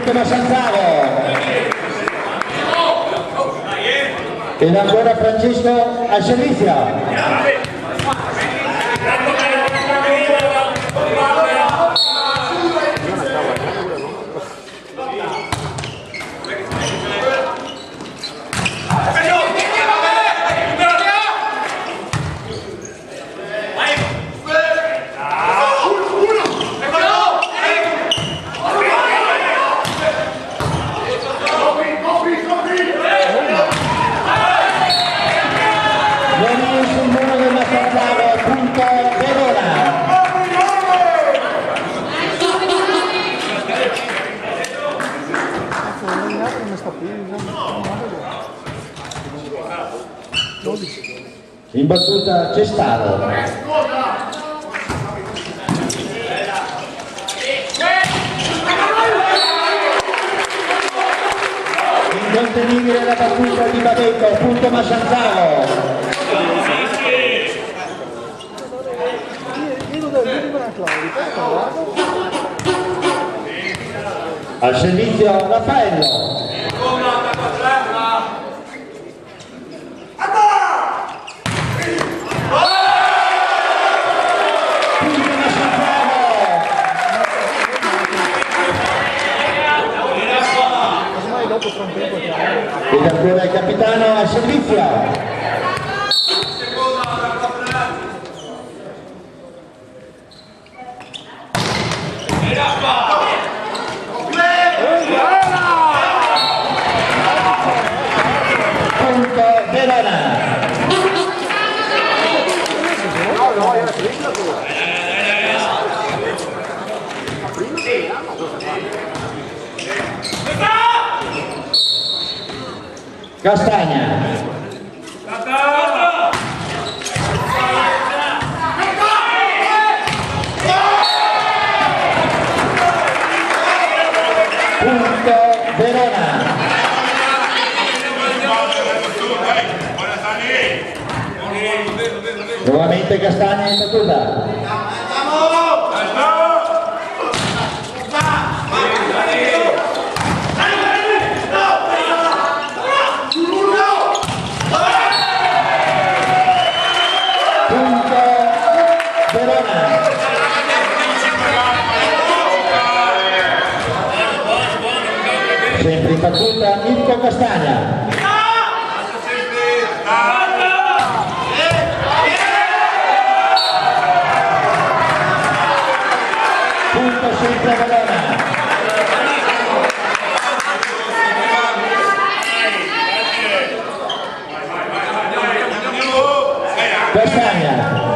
punto Massanzaro. Ed ancora Francesco al servizio. In battuta Cestaro. Incontenibile la battuta di Badetto, punto Massanzaro. Al servizio Raffaello. Ed ancora il capitano al servizio. Punto Verona. Castagna. Punto Verona. Nuovamente Castagna in battuta. Sempre in battuta Mirko Castagna. Punto sempre Verona. Castagna.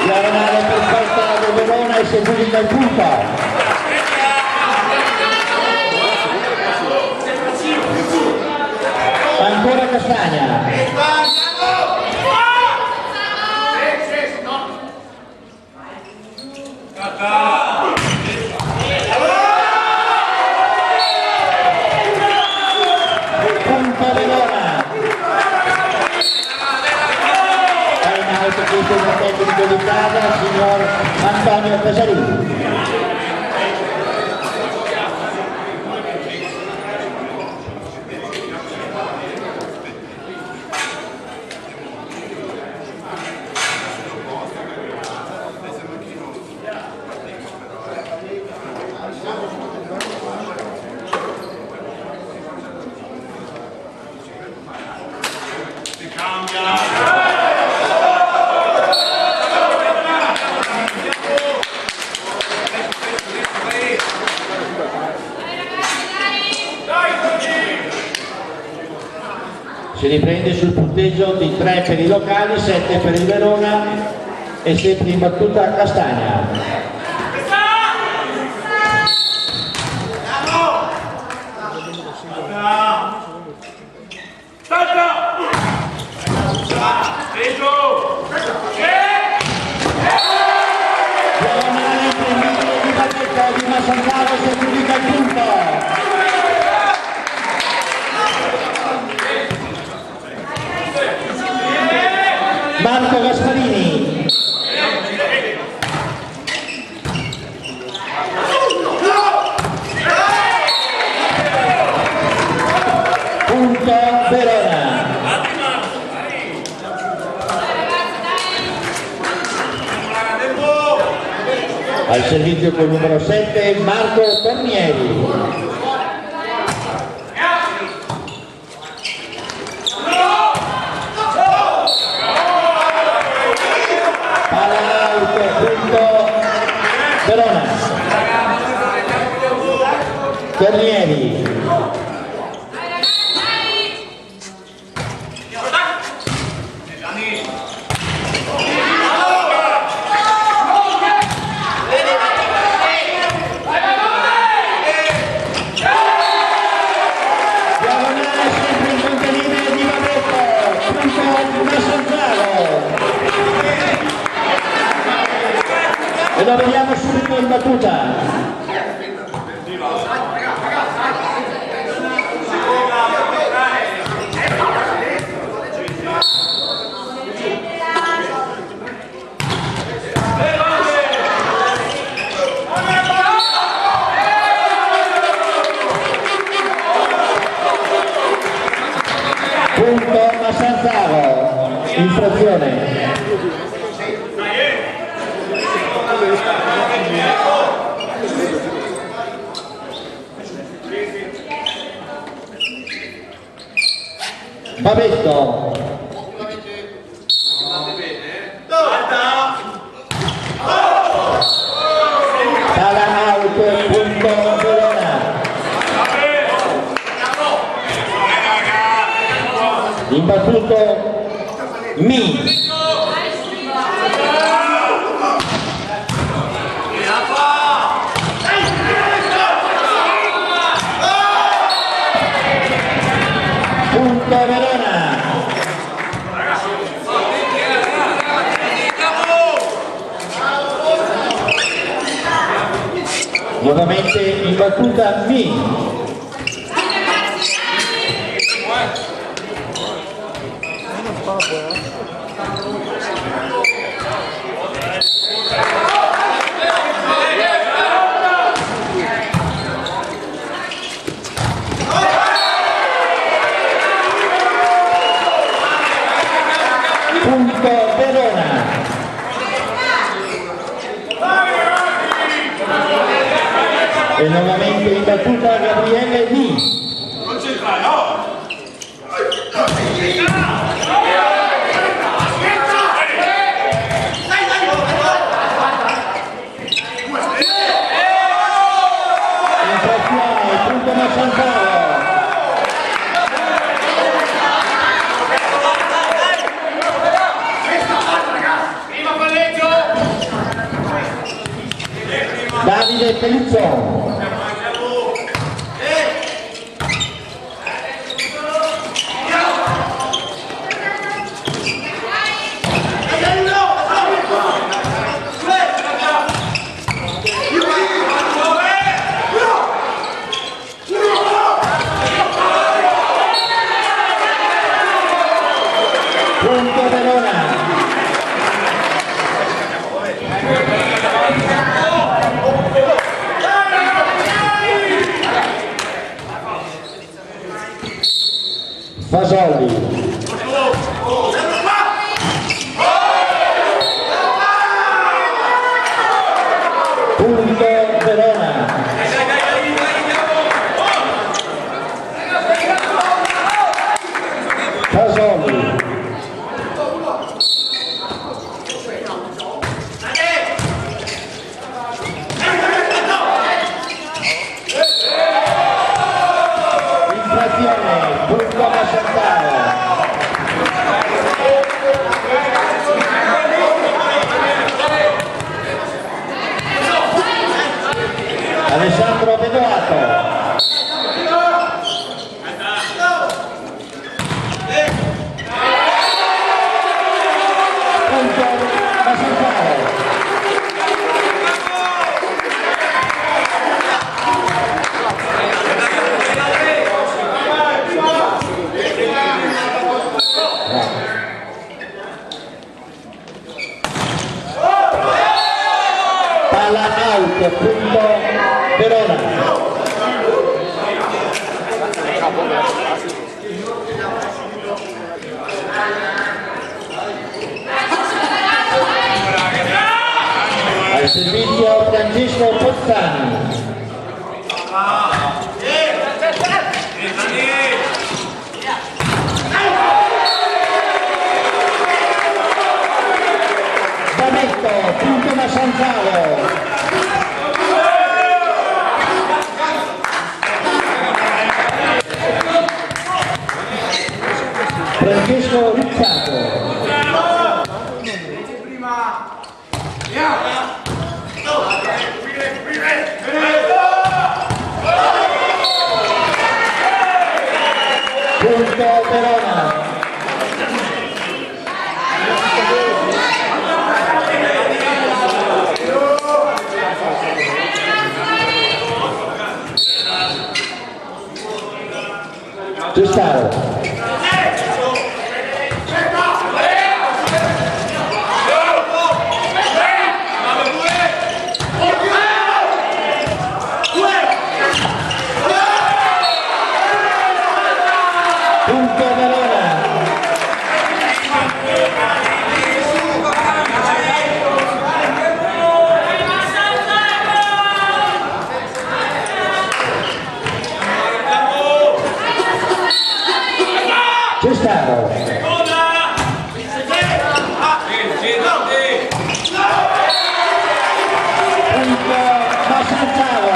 Diagonale perfetta del Verona e si aggiunge il punto. Ancora Castagna. Punto Verona. È in alto questo il tecnico di casa, signor Antonio Casarini. Si riprende sul punteggio di 3 per i locali, 7 per il Verona e sempre in battuta Castagna. Di Massanzaro si aggiudica il Marco Gasparini. Punto Verona. Al servizio col numero 7 Marco Tornieri. Palla out, punto Verona. Tornieri. E lo vediamo subito in battuta. Punto Massanzaro, infrazione. Babetto. Palla out, punto Verona. Imbattuto Mi. Punto Verona. Nuovamente in battuta Mi. Punto Verona. E nuovamente in battuta Gabriele Di. Infrazione, punto Massanzaro. Davide Pellizzone. Punto Verona. Fasoli. Punto Verona. Fasoli. Infrazione, punto Massanzaro. Al servizio Francesco Pozzani. Bametto, punto da Sanzalo. Francesco Riccardo. Punto Verona. Giustaro. Punto Verona. Giustaro. Punto Massanzaro.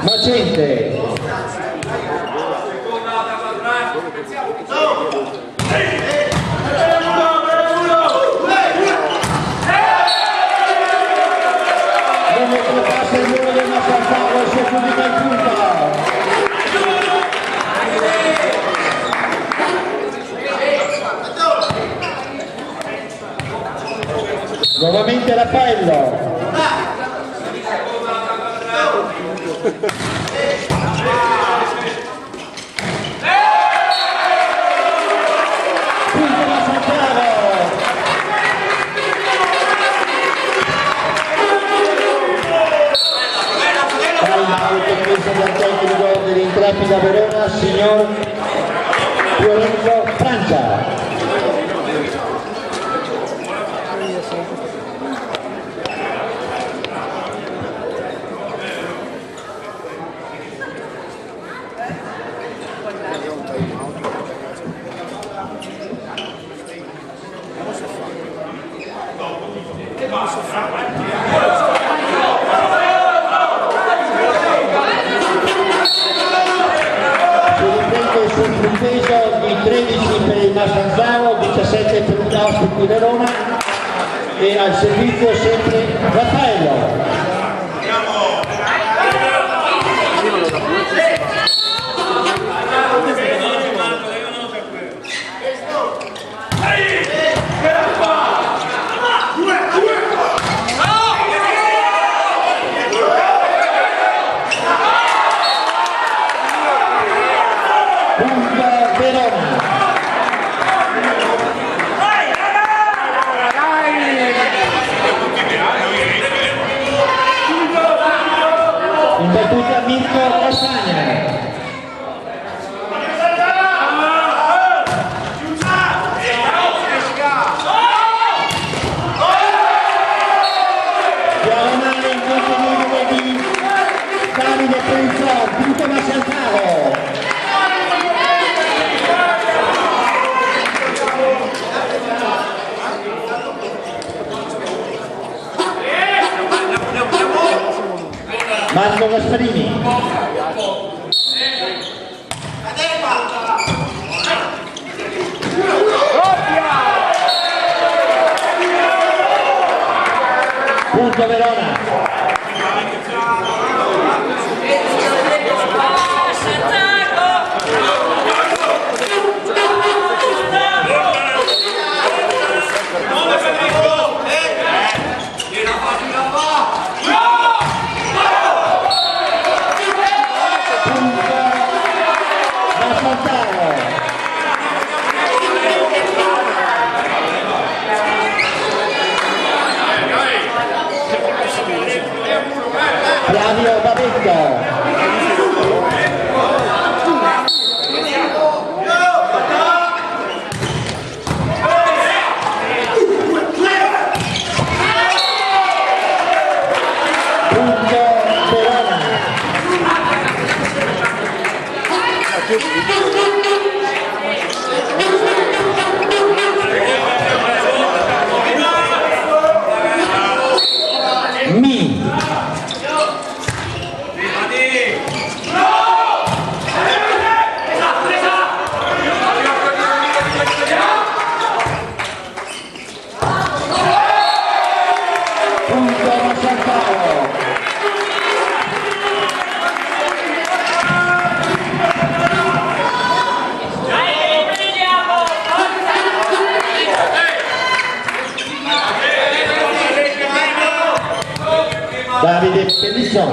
Macente. Non passa il muro del Massanzaro, si aggiudica il punto. Nuovamente l'appello. Punto Massanzaro. Autodifesa del tecnico dell'Intrepida Verona, signor Fiorenzo Francia. Sul punteggio di 13 per il Massanzaro, 17 per il Ospiti Verona e al servizio sempre Raffaello. In battuta Mirko Cassagna. Diagonale in contenuto di Davide Penzò, punto Massanzaro. Marco Gasparini. Punto Verona. Flavio Bametto. Davide Pellisson.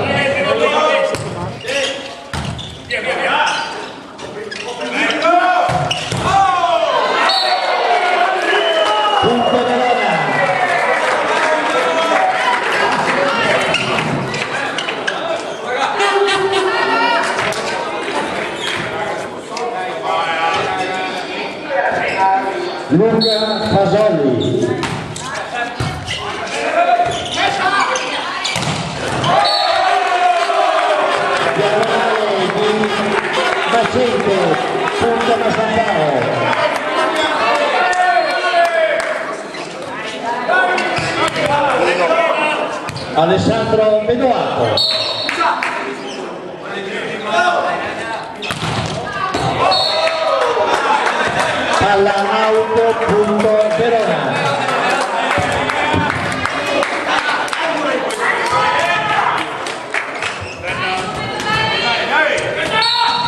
Punto Verona. Luca Fasoli. Macente, punto Masandaro. Alessandro Bedoato. Palla auto, punto Verona.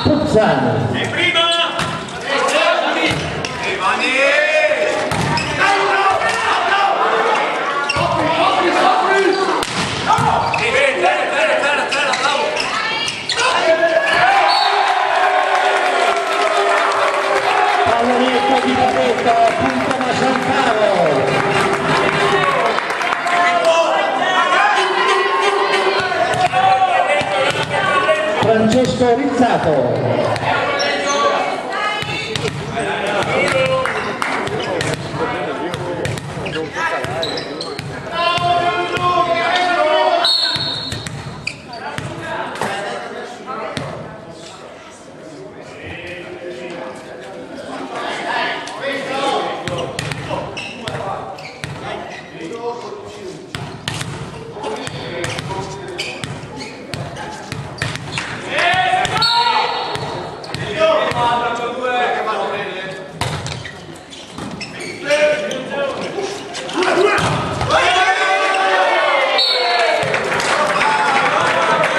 Puzzani. Pallonetto di Pavetto, punto Masantaro. Francesco Rizzato.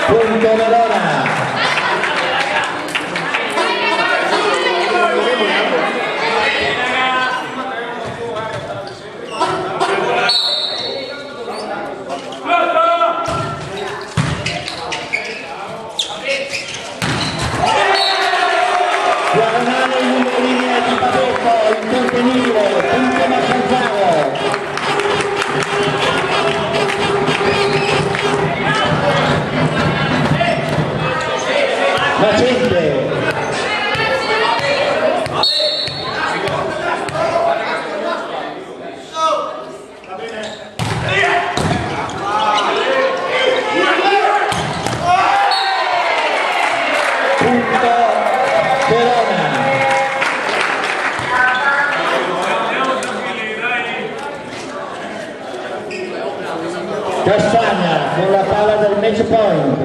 Punto Verona. Diagonale in linea di Pavetto, incontenibile, punto Massanzaro. Macente. Punto Verona. Castagna con la palla del match point.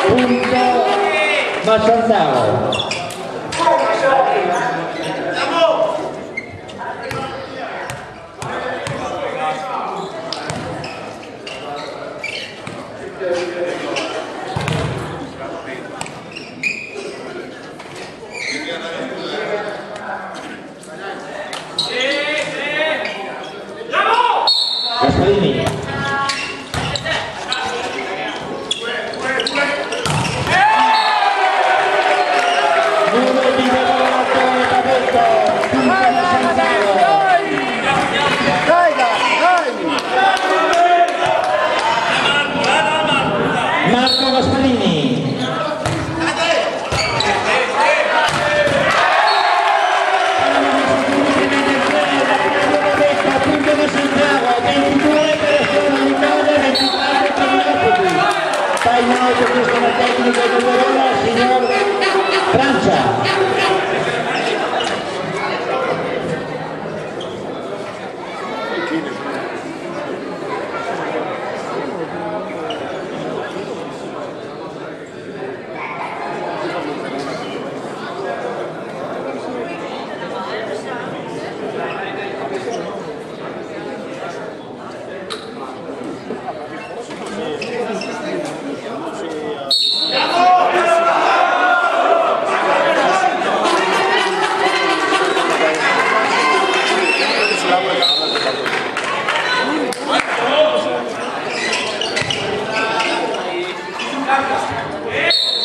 Punto Massanzaro. Gasparini. Numero di Bedoato. sistema tecnico del Verona, signor Francia.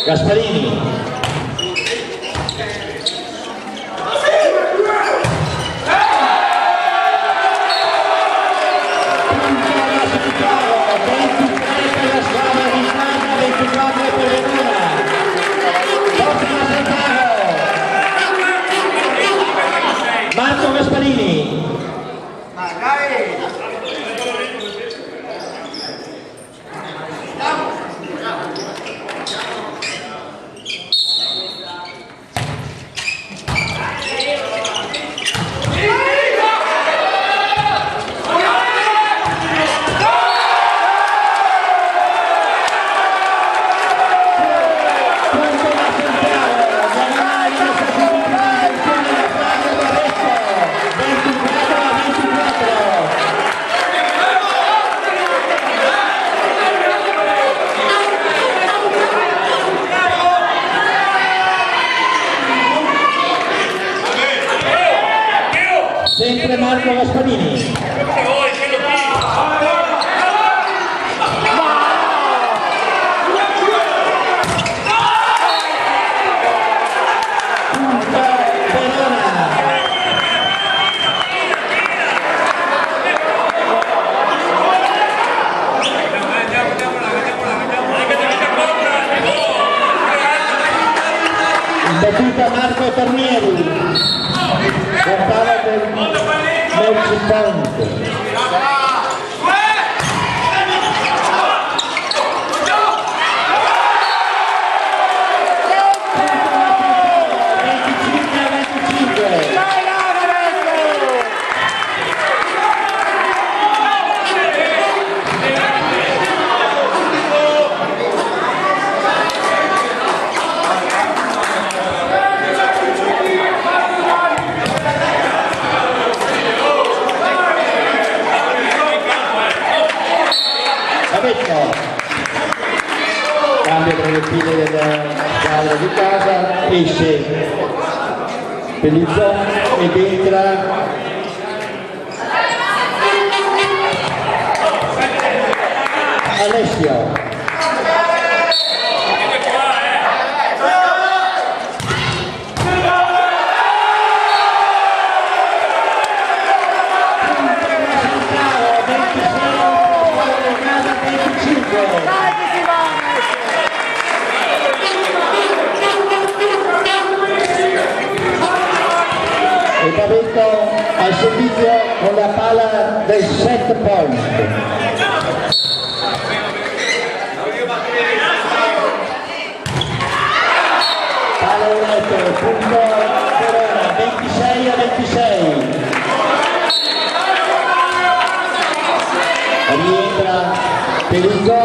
Gasparini. Marco Gasparini. Sempre Marco Gasparini. Battuta Marco Tornieri. Portava del match point. Cambio proiettile della squadra di casa, esce Pellizzò ed entra Alessio. E Pavetto al servizio con la palla del set point. Palla un metro, punto Verona, 26-26. Rientra Pellizzò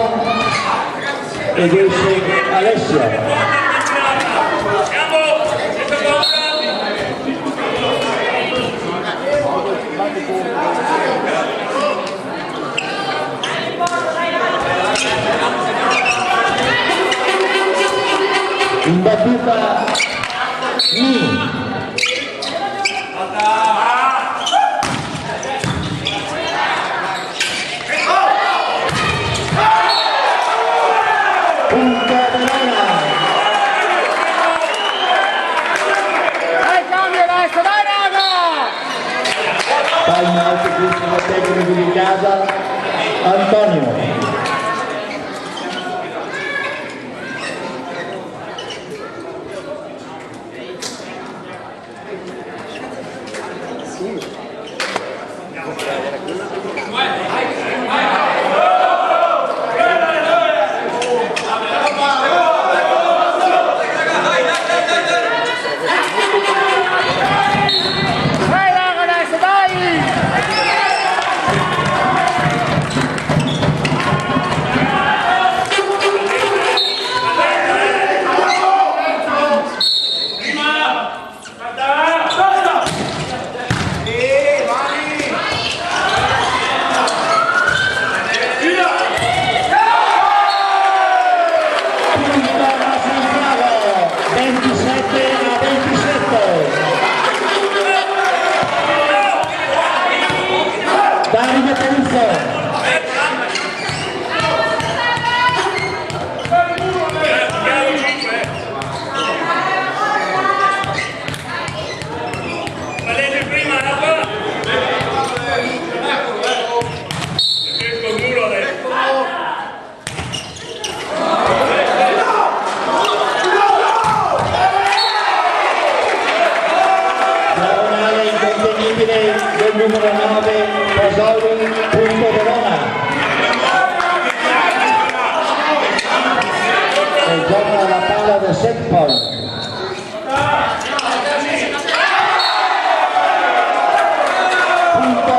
ed esce Alessio. In battuta Ni. Punto Verona. Dai, cambio adesso, dai raga! Time out il tecnico di casa Antonio. numero 9 Pasoli, punto Verona. E gioca la palla del set point. Punto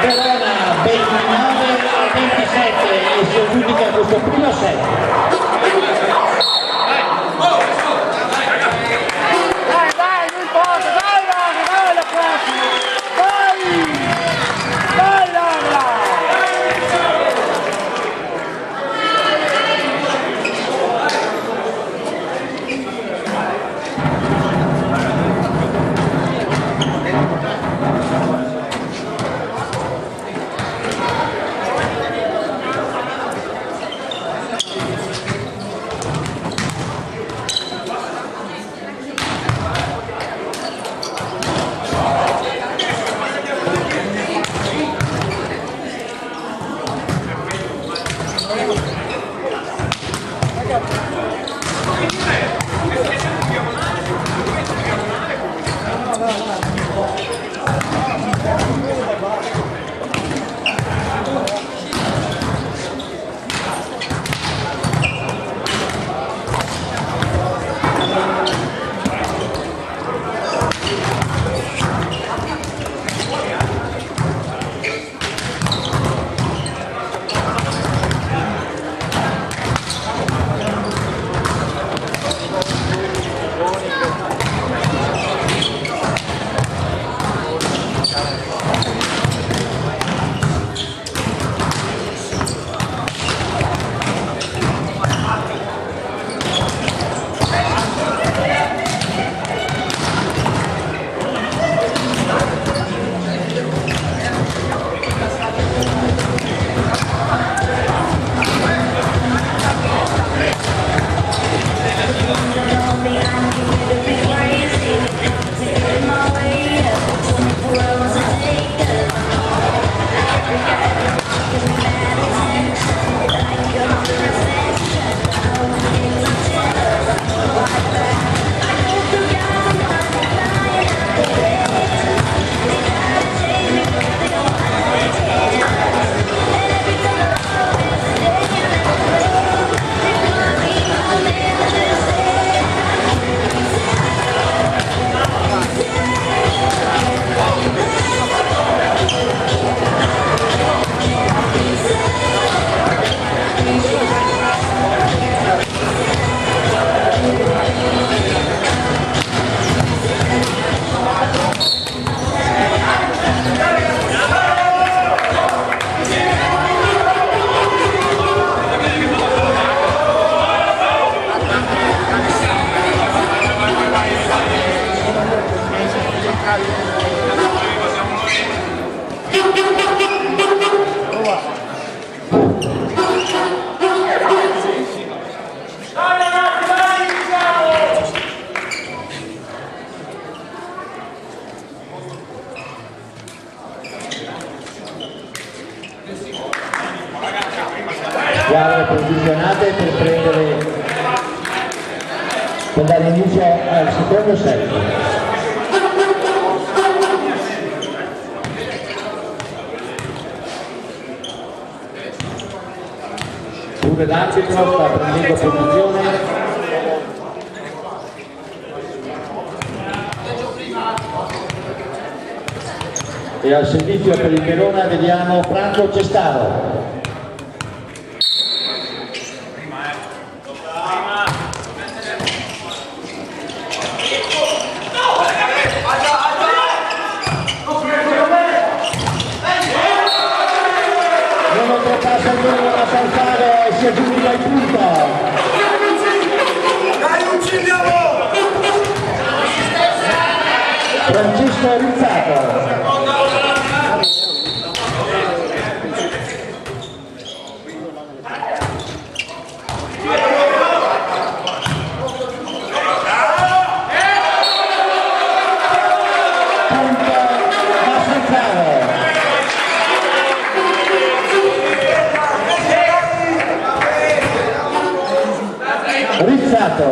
Verona, 29-27 e si aggiudica questo primo set. Dai, non importa, dai Raga, dai la prossima! Dai! Dai Raga! Squadre posizionate per dare inizio al secondo set. Pure l'arbitro sta prendendo posizione. E al servizio per il Verona vediamo Franco Cestaro. Non oltrepassa il numero da Salzano e si aggiunge il punto. Dai, uccidiamo! Francesco Rizzato. Rizzato.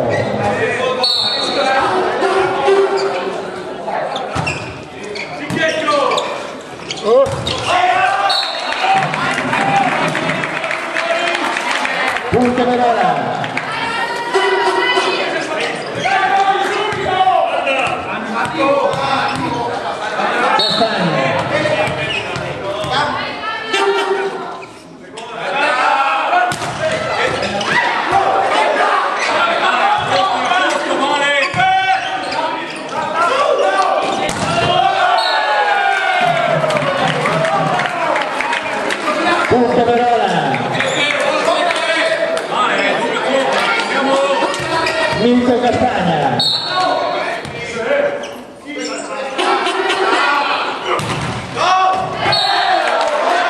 Castagna.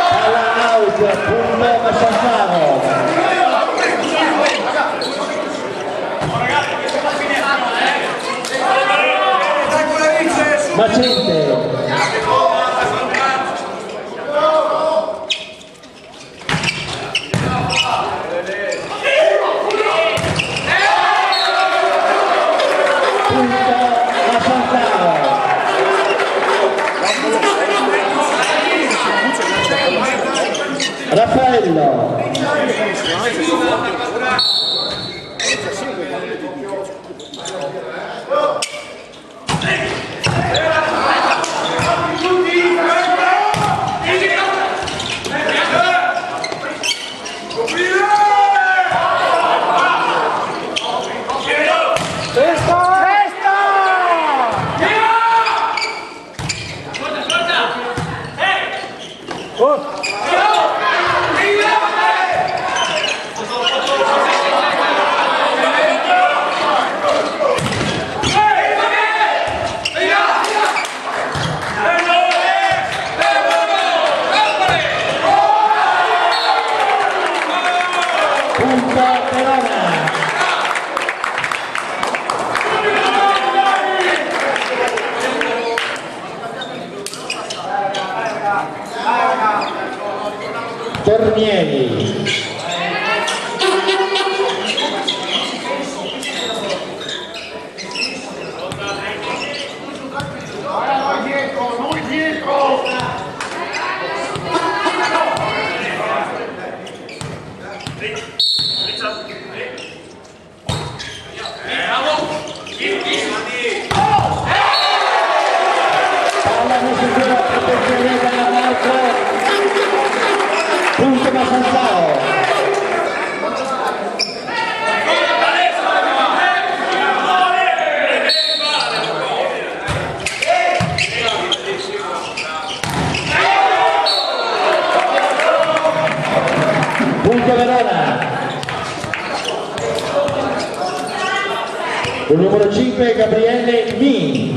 Palla out, punto Massanzaro. Macente. Raffaello. Tornieri. Palla messa sulla protezione dall'altro. Punto Massanzaro. Punto Verona. Il numero 5 Gabriele Mi.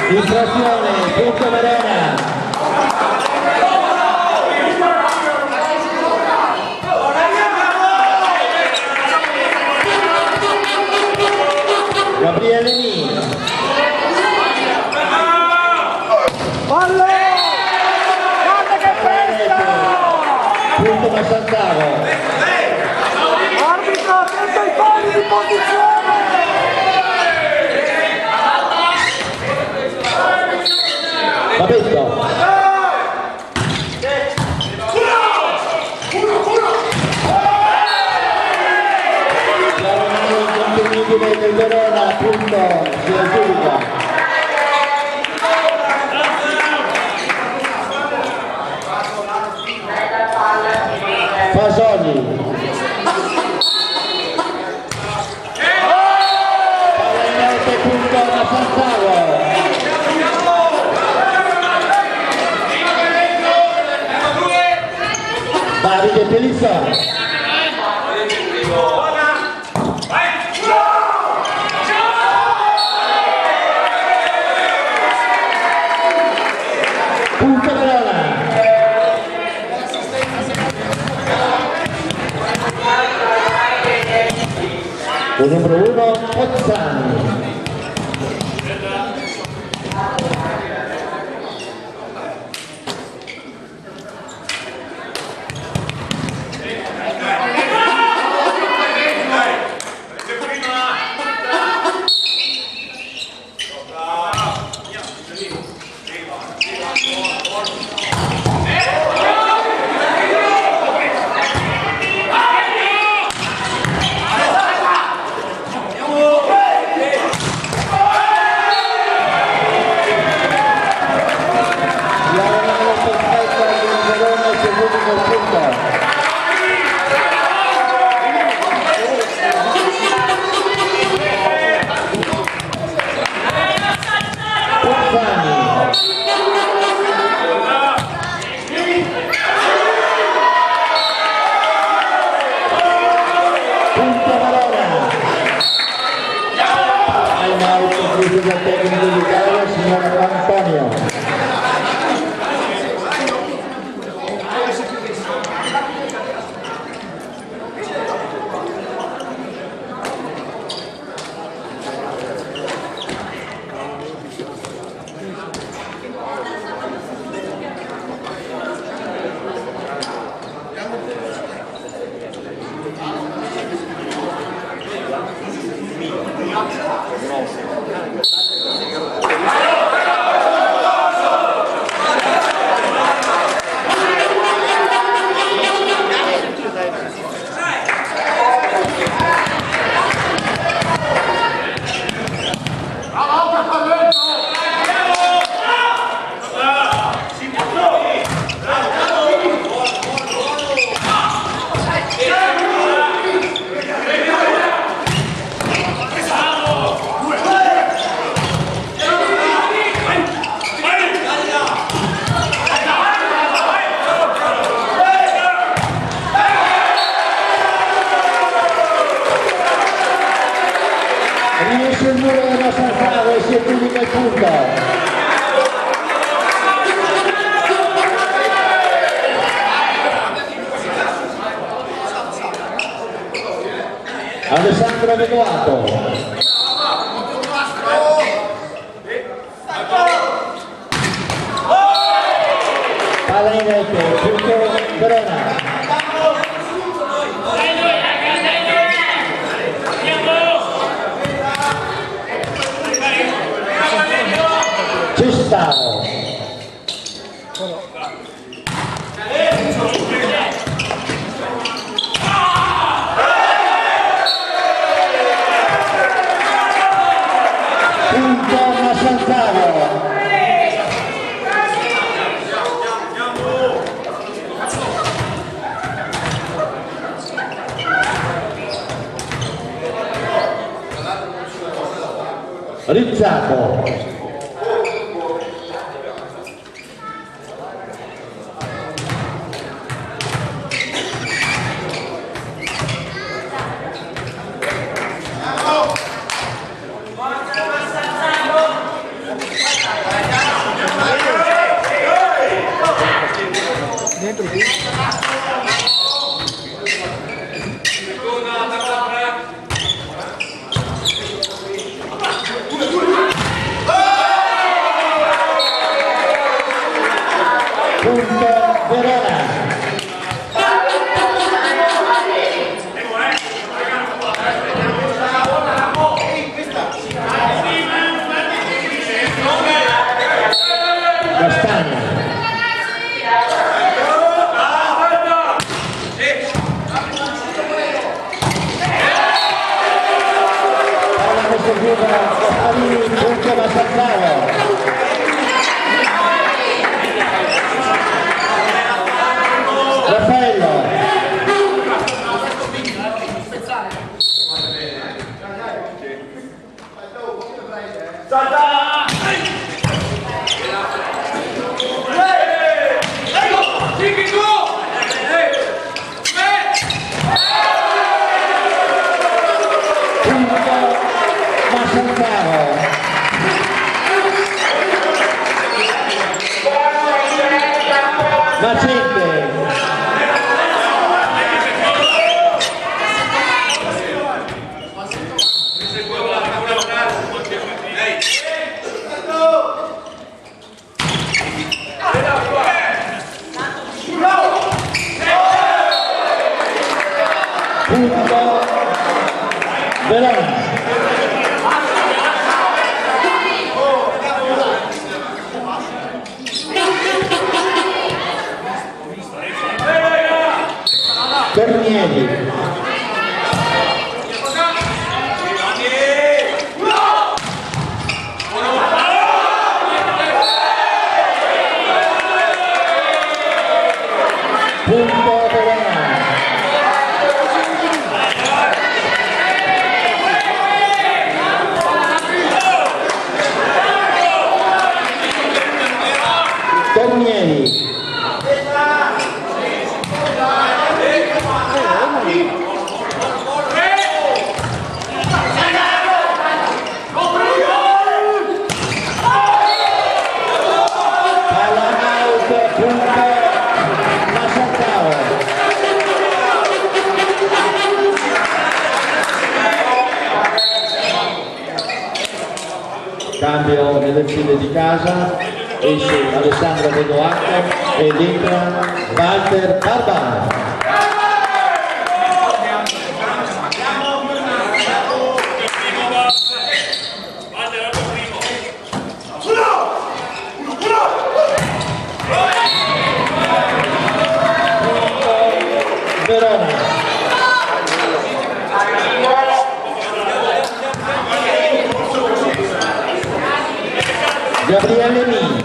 Infrazione, punto Verona. Gabriele Mi. Fallo! Guarda che festa! Punto Massanzaro. Arbitro, attento ai falli di posizione! Babetto. Contenibile del Verona, punto, si aggiudica. Fasoli. Pallonete, punto Massanzaro. Davide Pelissoni. Punto Verona. il numero 1 Pozzani. La tecnica d'Italia, signora Antonio. Riesce il muro della Sanfravo e si aggiudica il punto. Alessandro Vedoato. Palla in rete, punto Verona. Cestaro. Punto Massantaro. Rizzato. Dentro qui. Punto Verona. Castagna. Palla conseguita Costalini, punto Massantaro. Raffaello. Macete. Tornieri. Punto Verona. Tornieri. Palla out, punto Massaccaro. Cambio nelle file di casa, esce Alessandro Vedoacco ed entra Walter Barba. Verona. Gabriele Mi.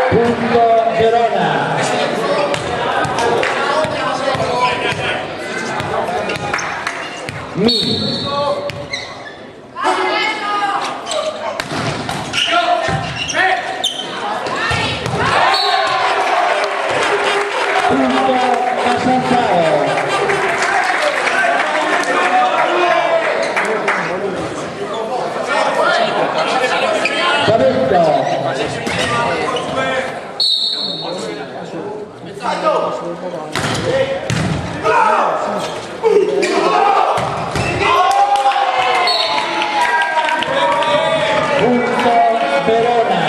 Punto Verona. Mi. Punto Massaccaro. Pavetto. Punto Verona.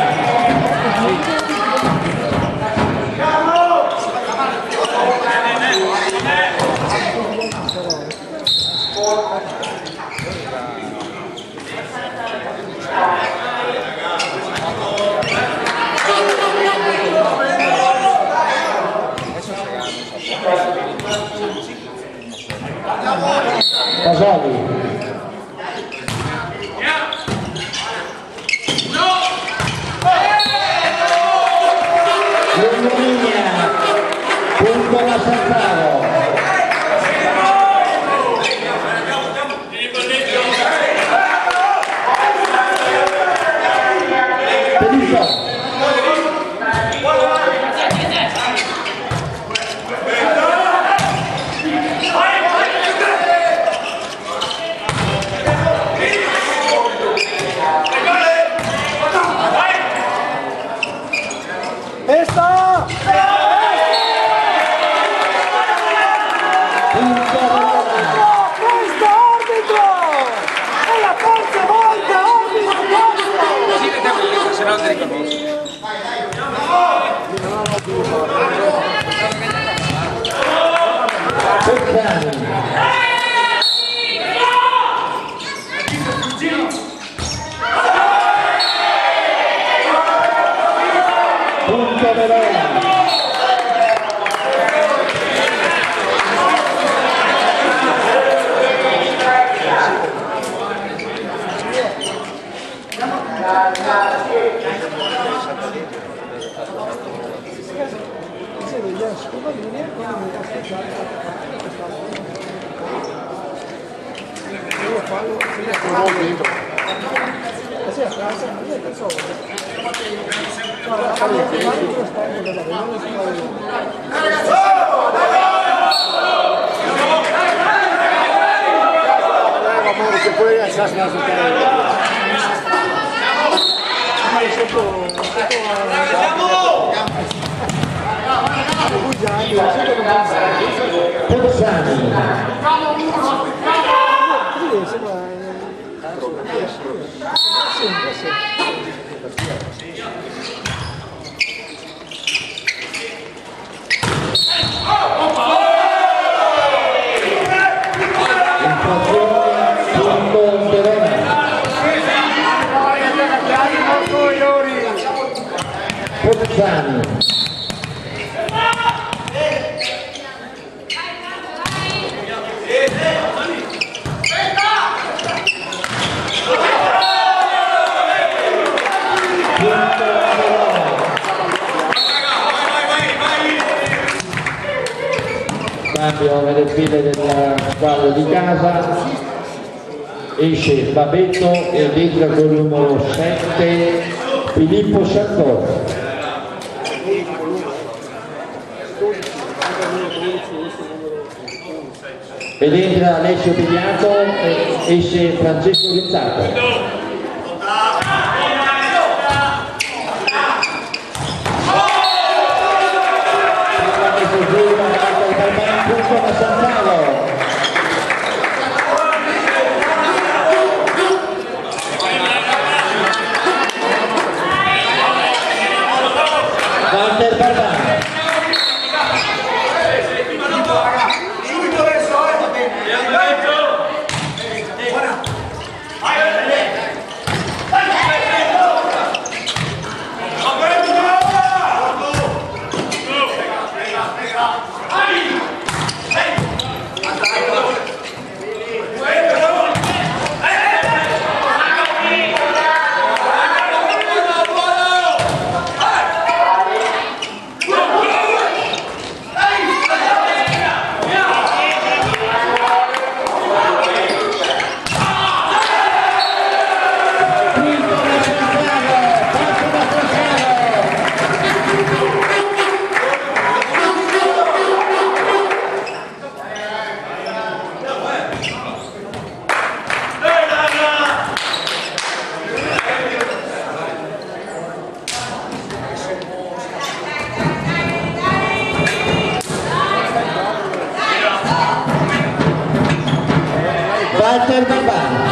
Casoli. Lungolinea. Punto Massaccaro. Pedicco. Esta! Punto Verona. Questo arbitro! È la terza volta arbitro! Sì, vediamo lì, se no ti riconosco. Pezzani. Punto Verona. Se puede hacer una Pezzani. Infrazione punto Verona. Pezzani. Cambio nelle file della squadra di casa, esce Babetto ed entra con il numero 7 Filippo Sartori. Ed entra Alessio Pigliato e esce Francesco Rizzato. Walter Barbano. Walter Barbano.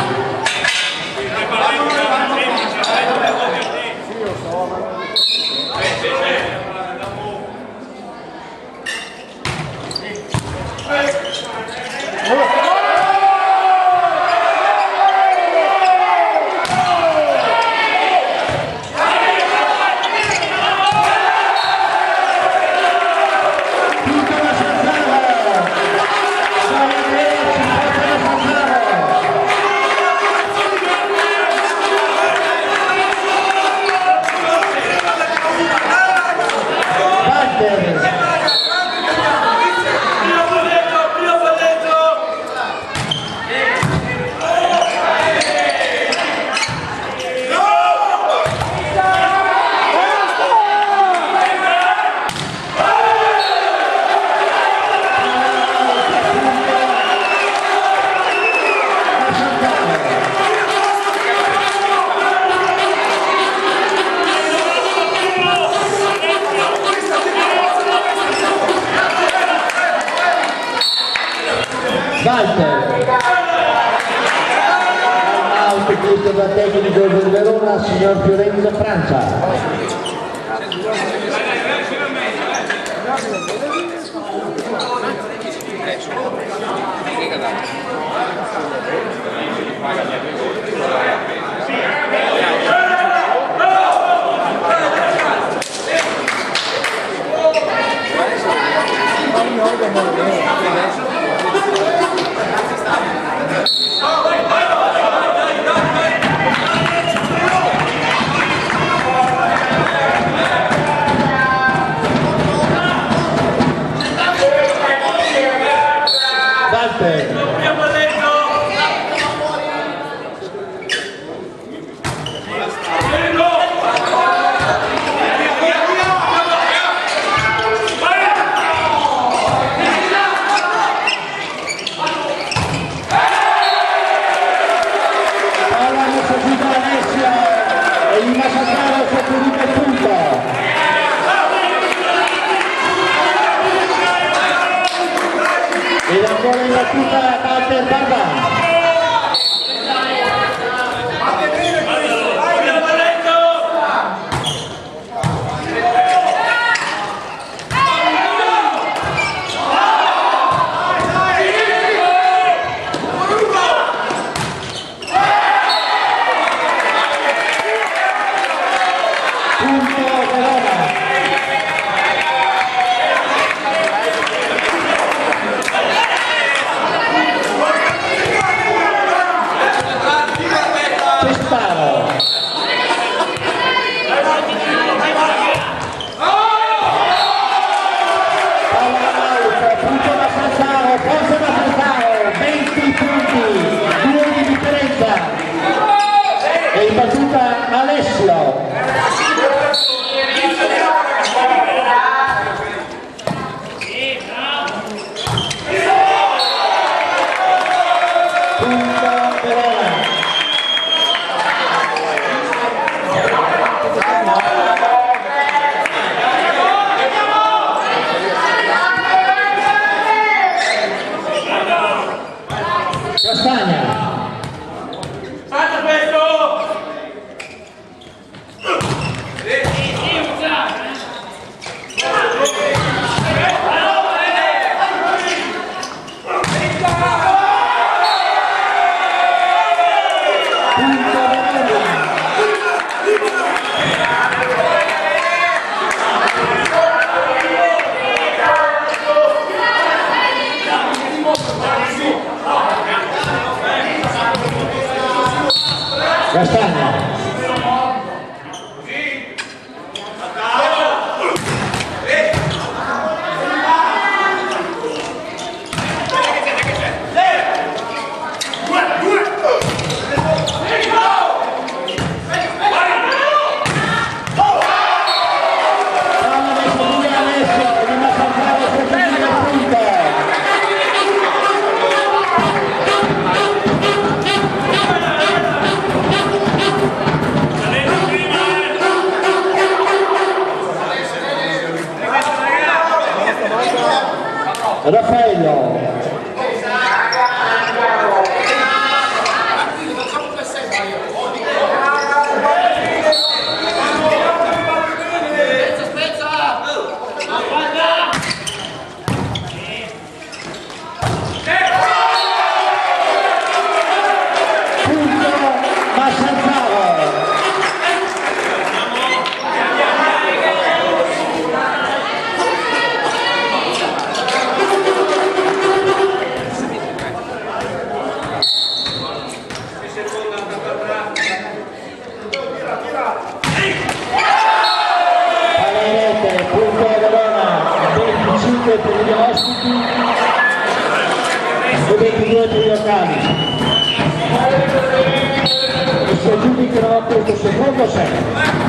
Walter. Out questo da tecnico del Verona, signor Fiorenzo Francia. Ed ancora in battuta Walter Barbano. Punto Verona. Raffaello. Per gli ospiti e 22 per gli locali e si aggiudicano questo secondo set.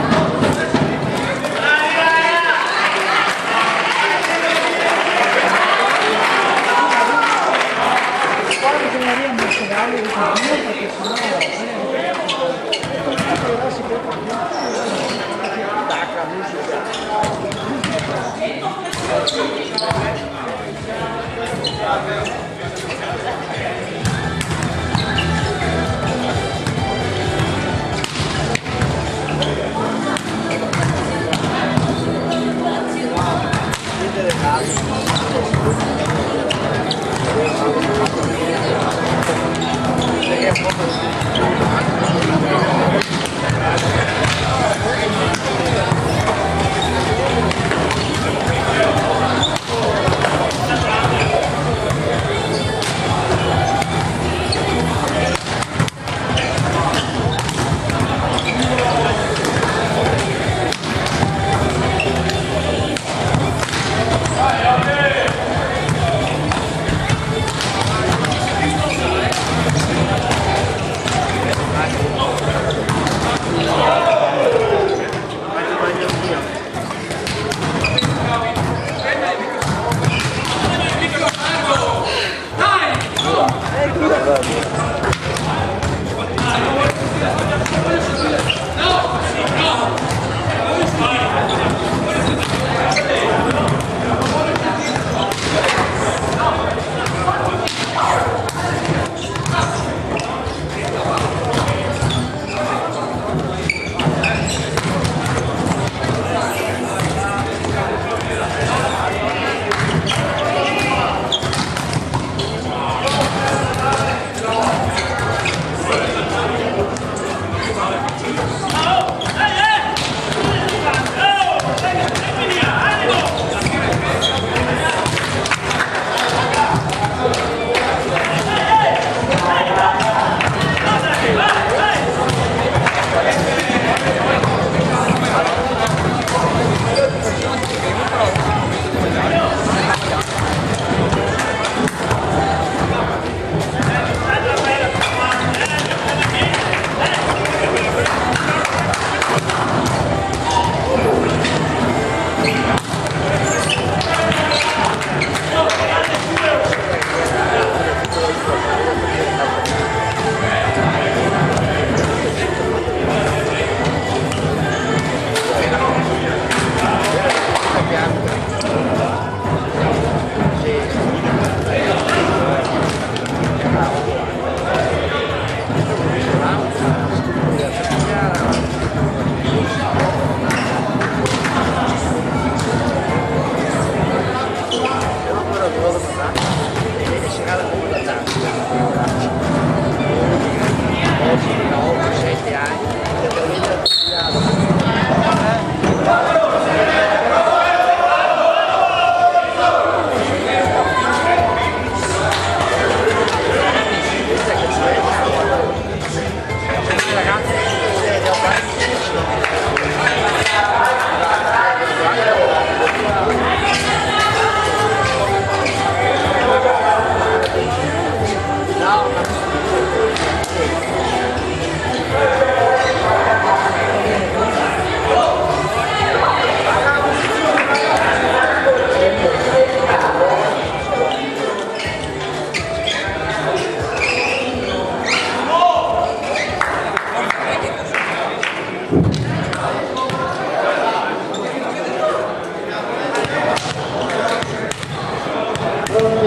Okay.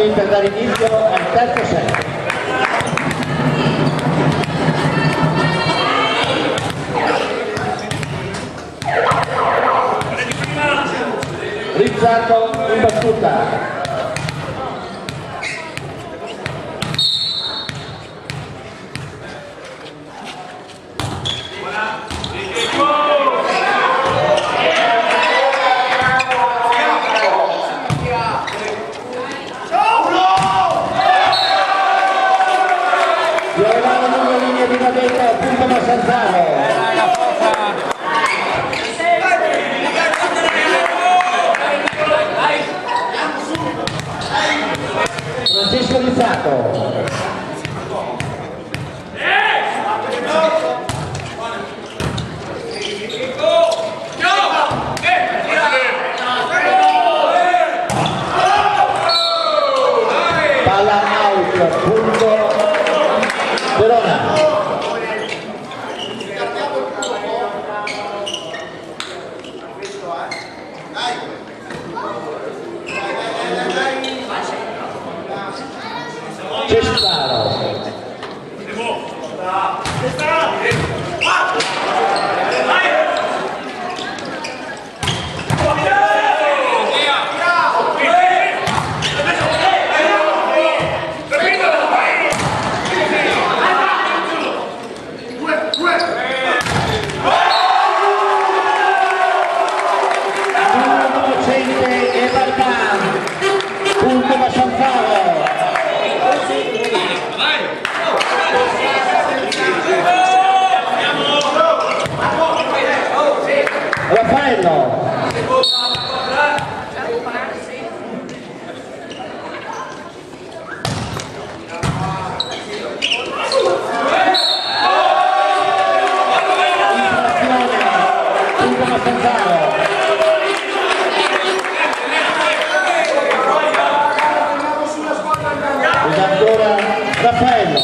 pronti per dare inizio al terzo set. Rizzato in battuta. Violano lungo linea di Navetta, punto Massanzaro. Francesco Rizzato. Palla out, punto Verona. Cestaro. Innocente e Barban, punto Massanzaro. Raffaello. Punto Massanzaro. Ed ancora Raffaello.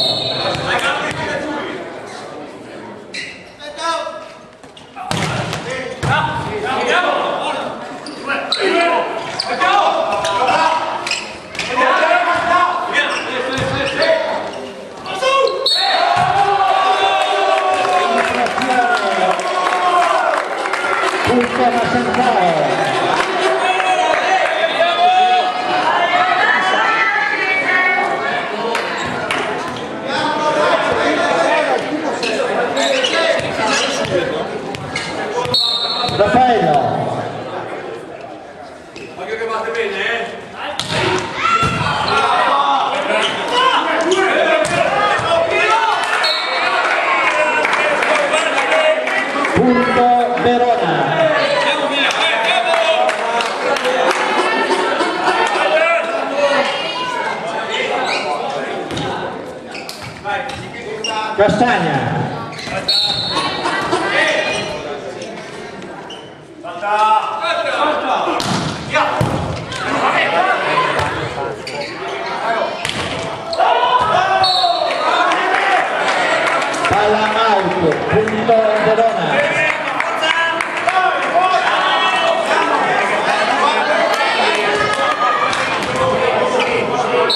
Punto Massanzaro. Raffaello. Occhio che batte bene, Punto Verona. Castagna. Palla out, punto Verona.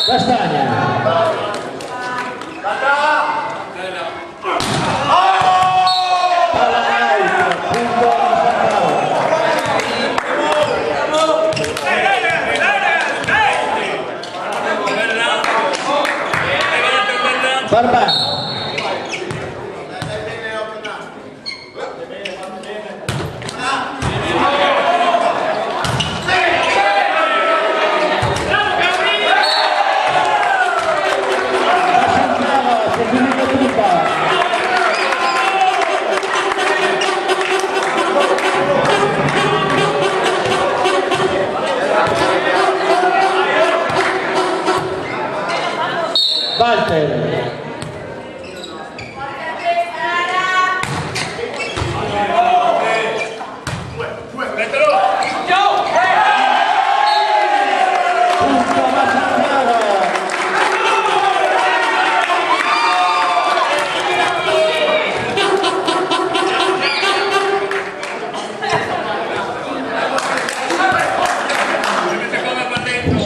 Castagna. Barban. Walter. Punto Massanzaro.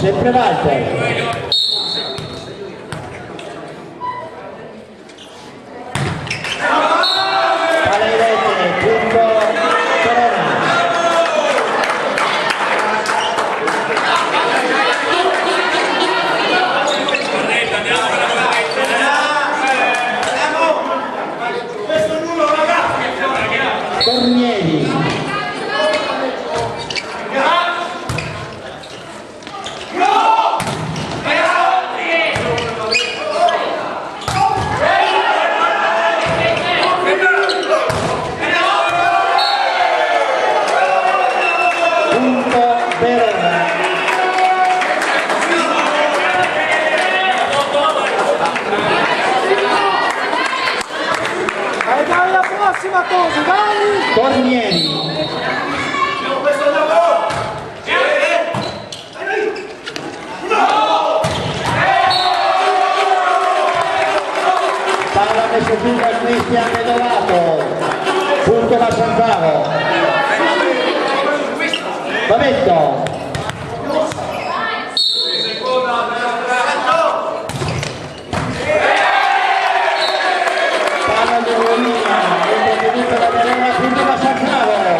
sempre Walter. Palla in rete, punto Corona. Tornieri. Punto Verona. Dai la prossima cosa, dai! Tornieri. Palla messo giù da Cristian Medovato. Punto da Sanzaro. Bavetto. Palla di Romina, intrattenuta da Verona, punto da Sanzaro.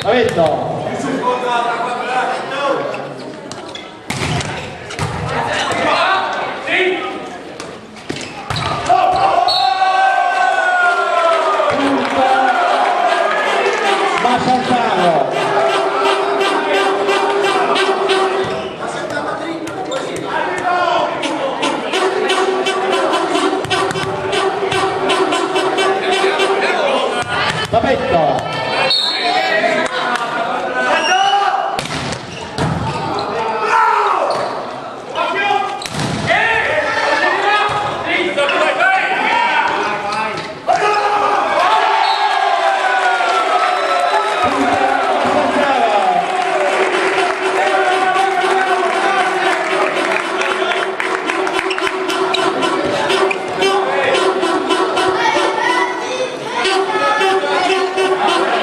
Bavetto. Sanzaro. Bavetto.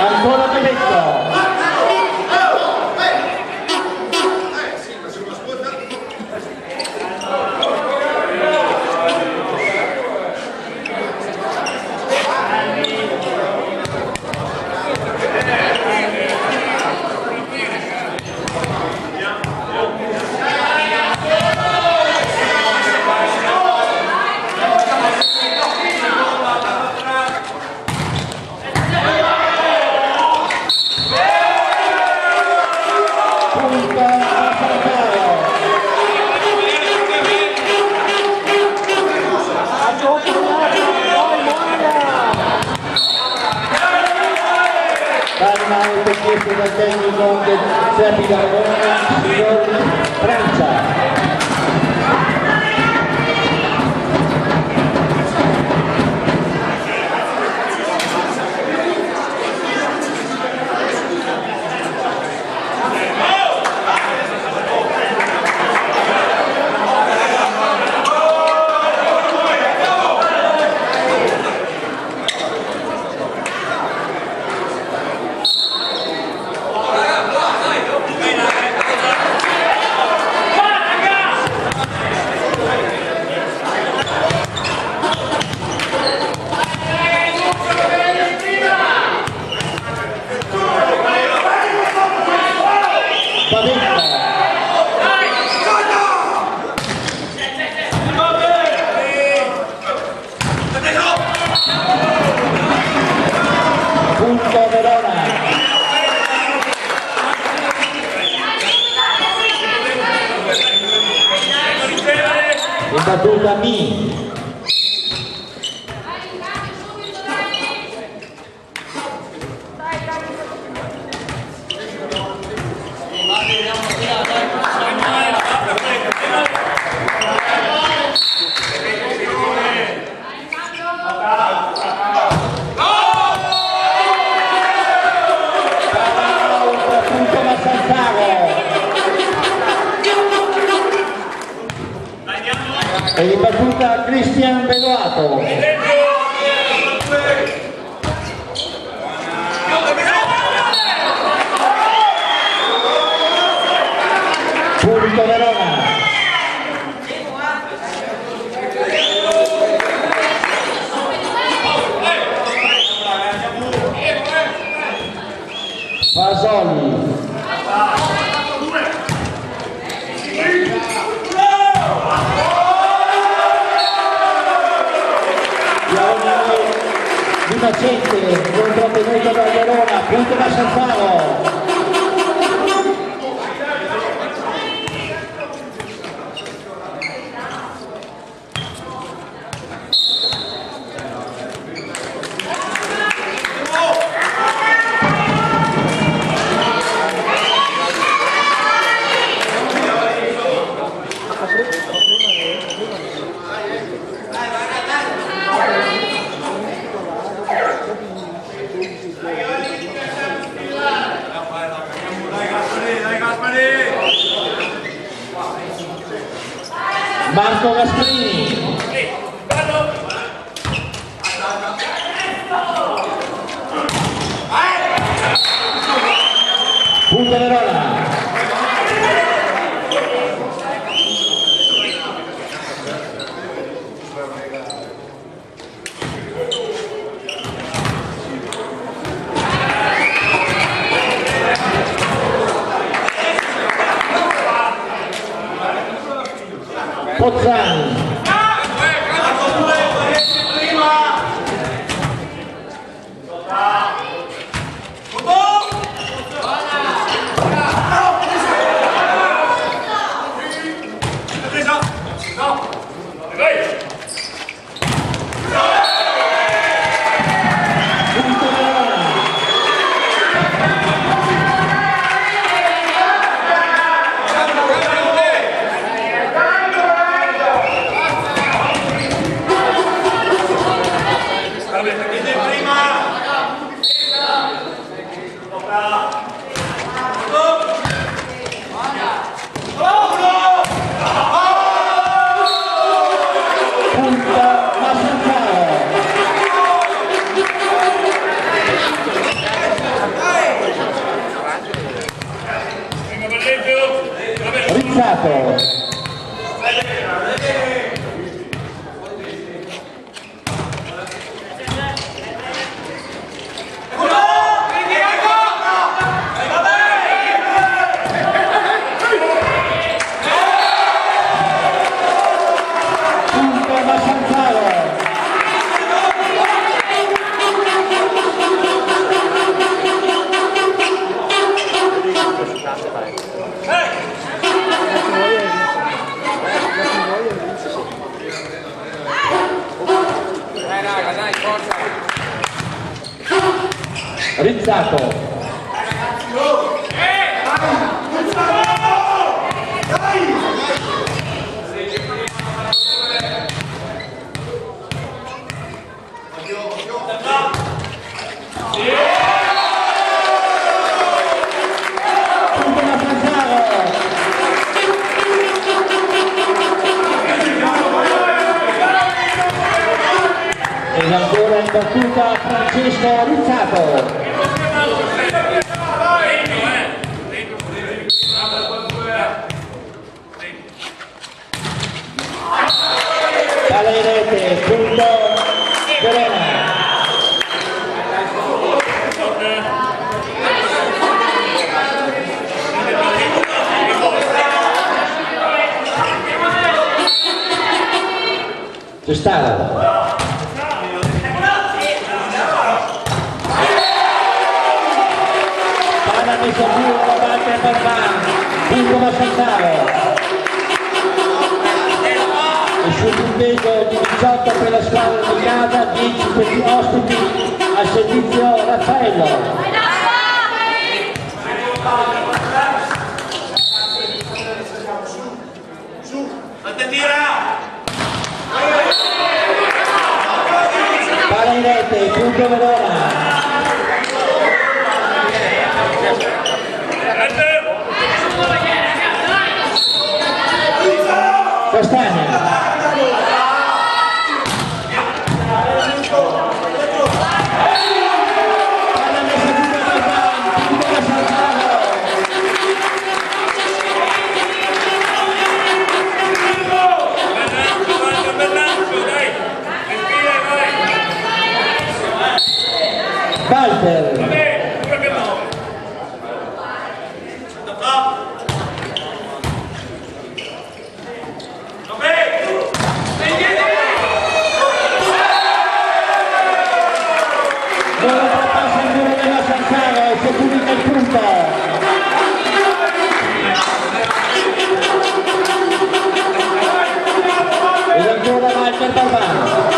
Ancora Bavetto. Timeout chiesto dal tecnico del Serpi Garagona, signor Francia. Punto Verona. In battuta Mi. un Beloato. Punto Verona. Fasoli. Di Macente contro Benedetto da Verona, punto da San Faro. Marco Gasperini. Punto Verona. Pozzani. Rizzato. Punto da San Faro. Dai, forza! Rizzato. Punto da Fanzaro. Ed ancora in battuta Francesco Rizzato. Palla in rete, punto Verona. C'è stato. Palla messa giù da parte a Barbano, punto da Santaro. E sul punteggio di 18 per la squadra di casa, 10 per gli ospiti, al servizio Raffaello. Palla in rete, punto Verona. Castagna. Walter. Non passa il muro della Sansara e si pubblica il punto. Ed ancora Walter Barbano.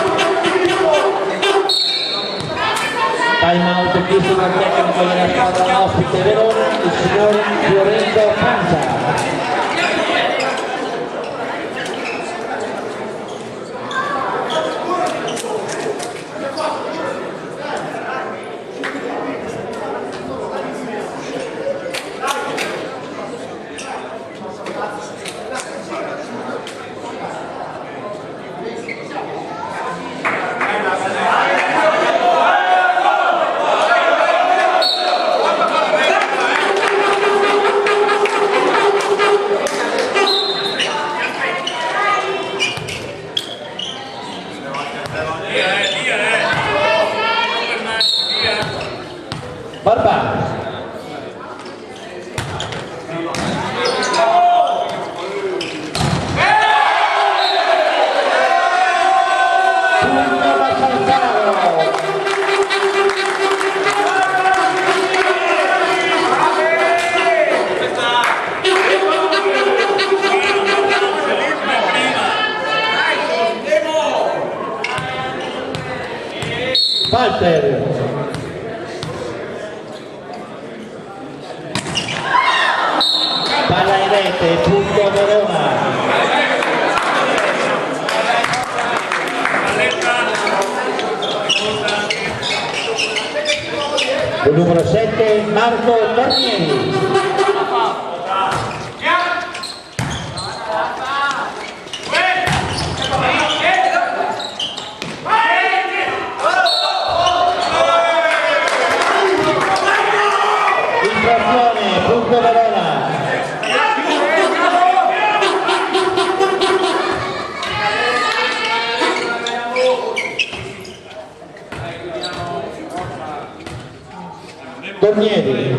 Time out chiesto dal tecnico della squadra ospite Verona, il signor Fiorenzo Panza. Barbano. Punto da Sansaro. Walter. Palla in rete, punto Verona. Il numero 7 Marco Tornieri. Infrazione, punto Verona. Tornieri.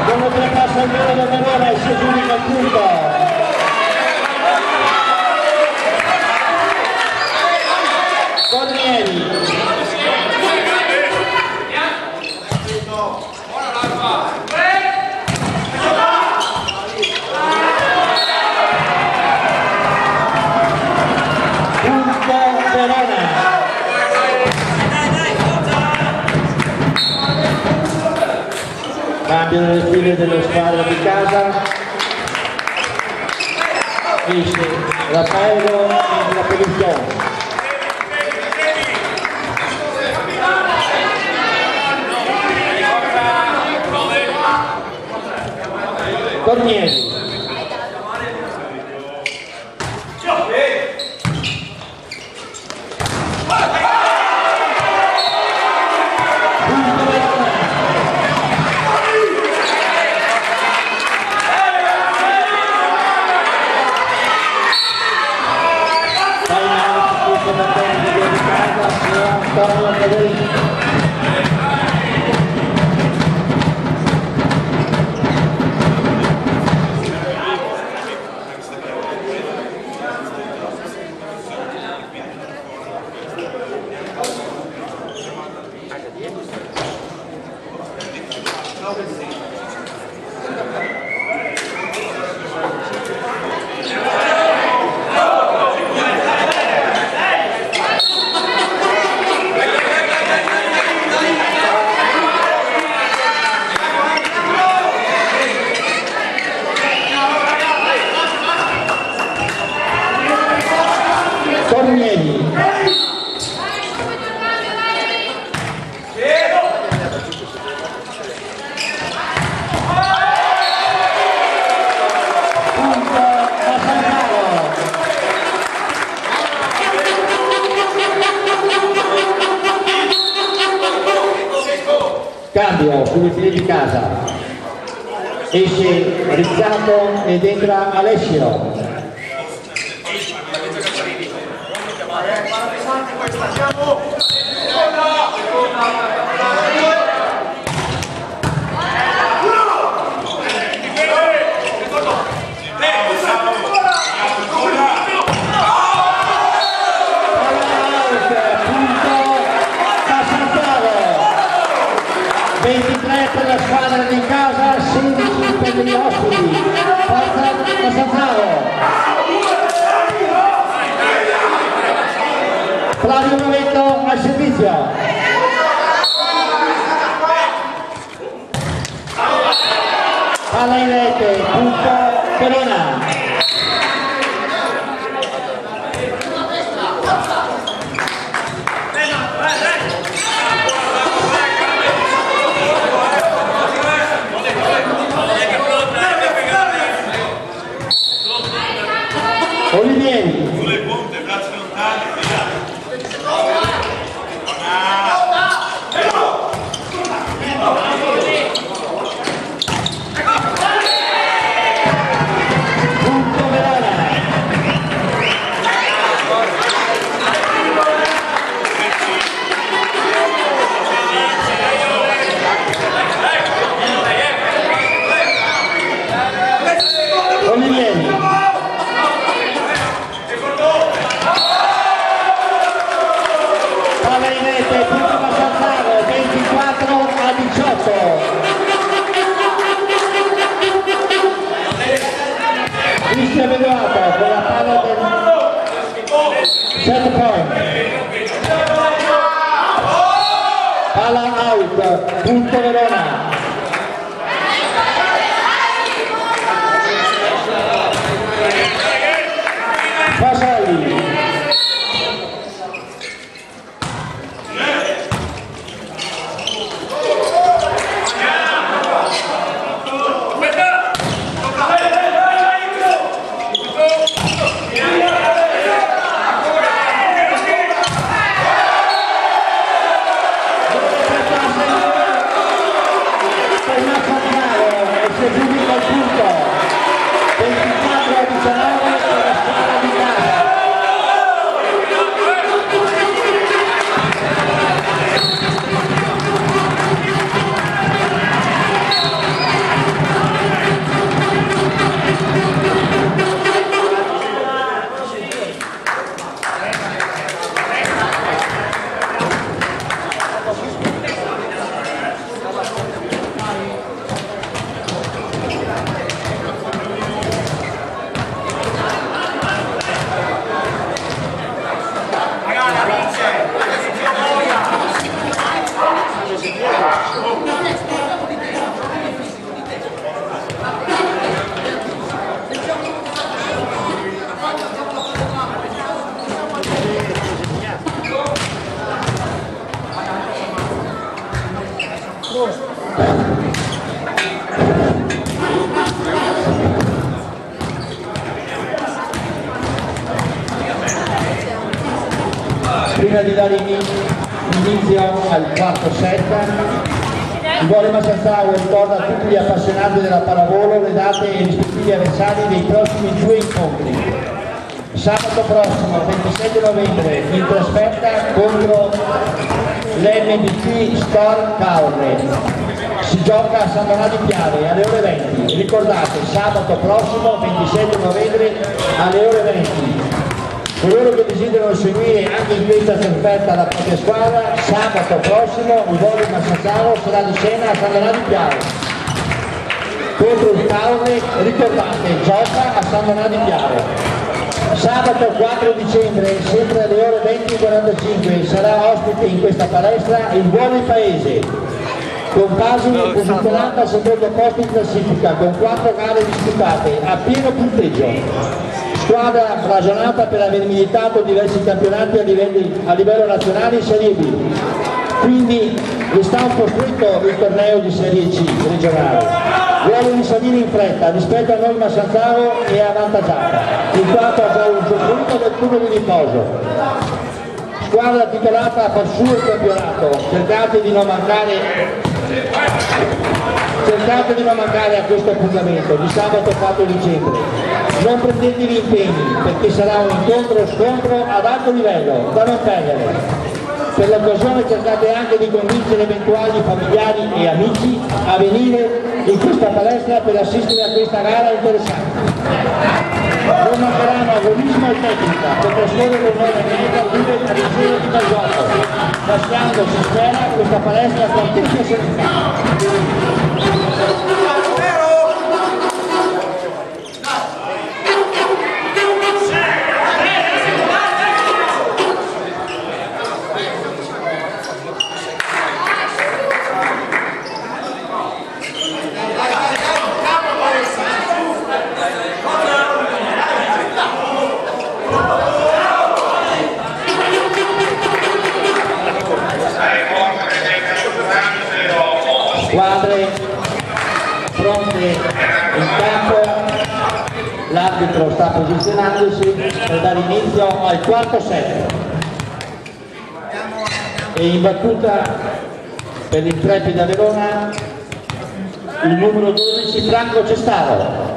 Non oltrepassa il vero da Verona e si aggiudica il punto. Tornieri. Cambio delle file delle squadre di casa, esce Raffaello in la posizione. Tornieri. Cambio sulle file di casa. esce Rizzato ed entra Alessio. Per la squadra di casa, 16 per gli ospiti. Forza Catanzaro. Flavio Novetto al servizio. Palla in rete, punto Verona. Olivieri. Sulle punte, braccia lontane, Punto Verona. Olivieri. Palla in rete, punto Catanzaro, 24-18. Cristian Vedovato con la palla del set point. Palla out, punto Verona. Fasoli. Eseguito il punto 24-19 per la squadra di casa. Prima di dare inizio al quarto set, il Volley Masanzaro ricorda a tutti gli appassionati della pallavolo le date e i rispettivi avversari dei prossimi due incontri. Sabato prossimo, 27 novembre, in trasferta contro l'MBT Store Caorle. Si gioca a San Donà di Piave alle ore 20. Ricordate, sabato prossimo, 27 novembre, alle ore 20. Coloro che desiderano seguire anche in questa trasferta la propria squadra, sabato prossimo il Volley Masanzaro sarà di scena a San Donà di Piave. Contro il Caorle, ricordate, gioca a San Donà di Piave. Sabato 4 dicembre, sempre alle ore 20:45, sarà ospite in questa palestra il Volley Paese, con Pasini posizionata al secondo posto in classifica, con 4 gare disputate, a pieno punteggio. Squadra ragionata per aver militato diversi campionati a livello nazionale in Serie B. Quindi le sta un po' stretto il torneo di Serie C regionale. Vuole risalire in fretta, rispetto a noi Masanzaro è avvantaggiata, in quanto ha già usufruito del turno di riposo. squadra titolata a far suo il campionato, cercate di non mancare a questo appuntamento di sabato 4 dicembre. Non prendetevi impegni perché sarà un incontro-scontro ad alto livello, da non perdere. Per l'occasione cercate anche di convincere eventuali familiari e amici a venire in questa palestra per assistere a questa gara interessante. Non mancheranno agonismo e tecnica per trascorrere un'ora e mezza pure a leggero di gioco, lasciando, si spera, questa palestra con tutta serenità. Squadre pronte in campo, l'arbitro sta posizionandosi per dare inizio al quarto set e in battuta per l'Intrepida Verona il numero 12 Franco Cestaro.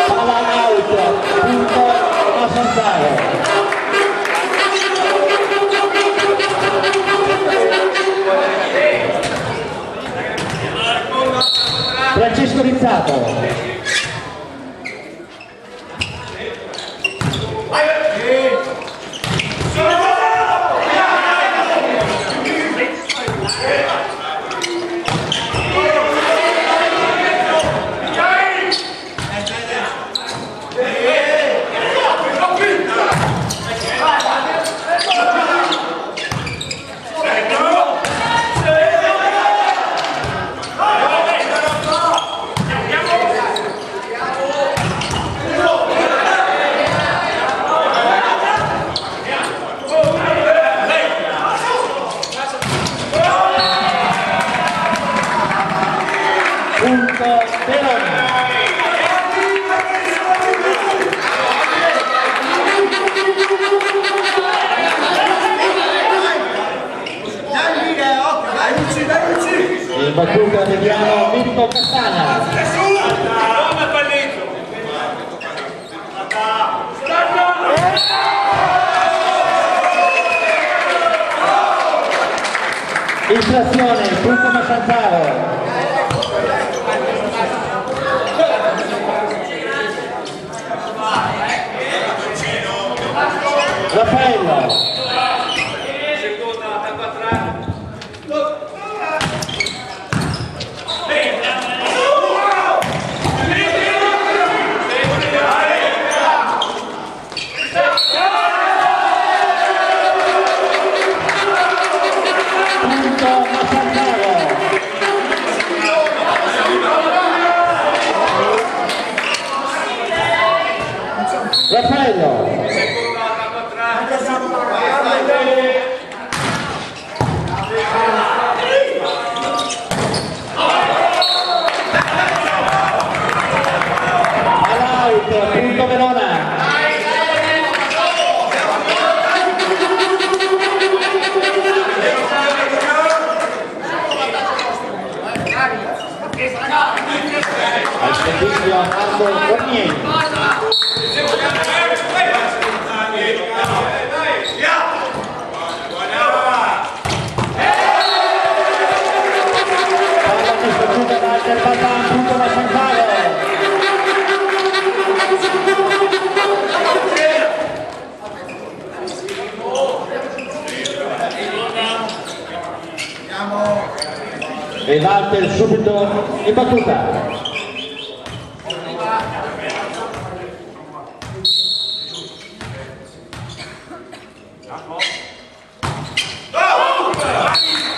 Palla out, punto a Santaro. Francesco Rizzato. In battuta vediamo Mirko Castagna. Infrazione, punto Massantaro. Raffaello. Raffaello. All'out, punto Verona. Al servizio Marco Cornieri. E Walter subito in battuta.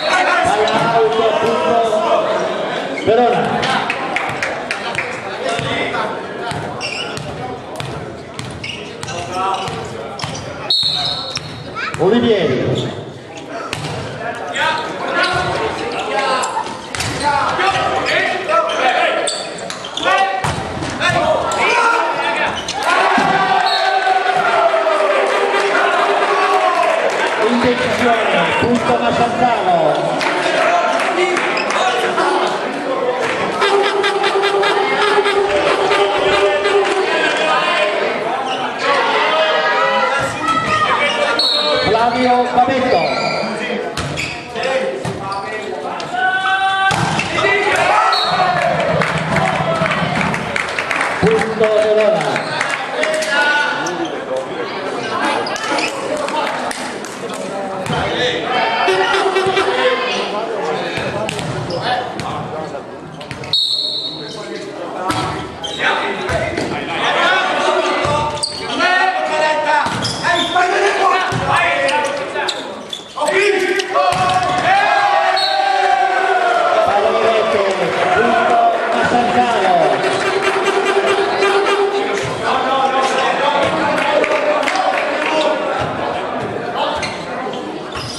Palla out, punto Verona. Olivieri. punto Massantano. Flavio Babetto. Punto Verona.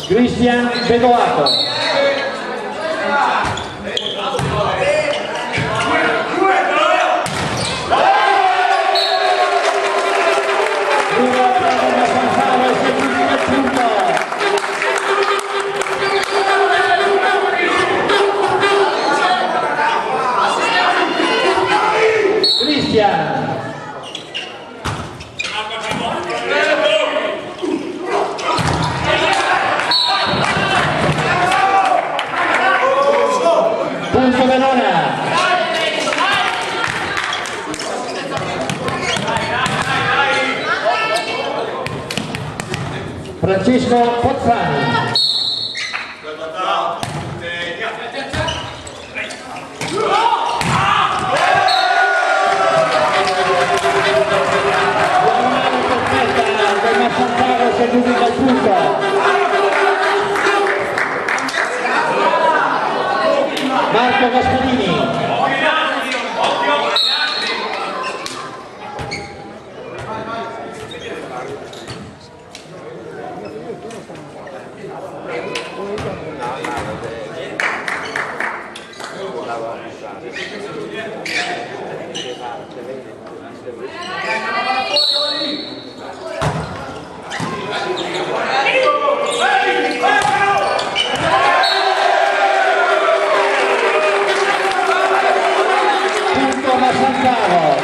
Cristian Bedoato. Cristian. Punto Verona. Francesco Pozzani. Del Massantano si aggiudica il punto. Marco Gasperini. Punto Massantano.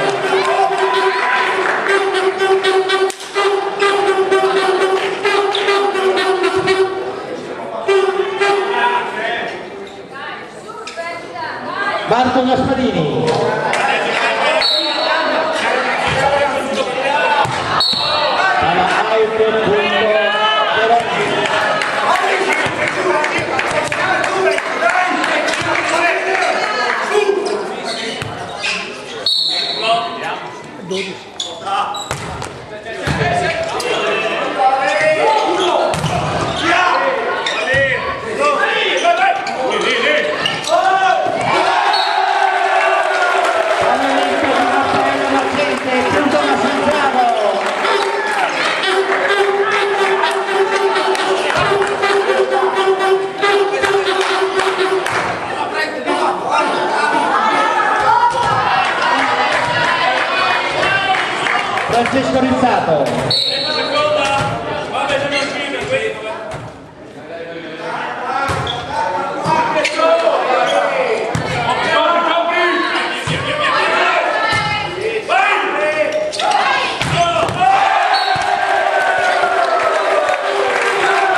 Marco Gasparini. Alla out, punto Francesco Rizzato.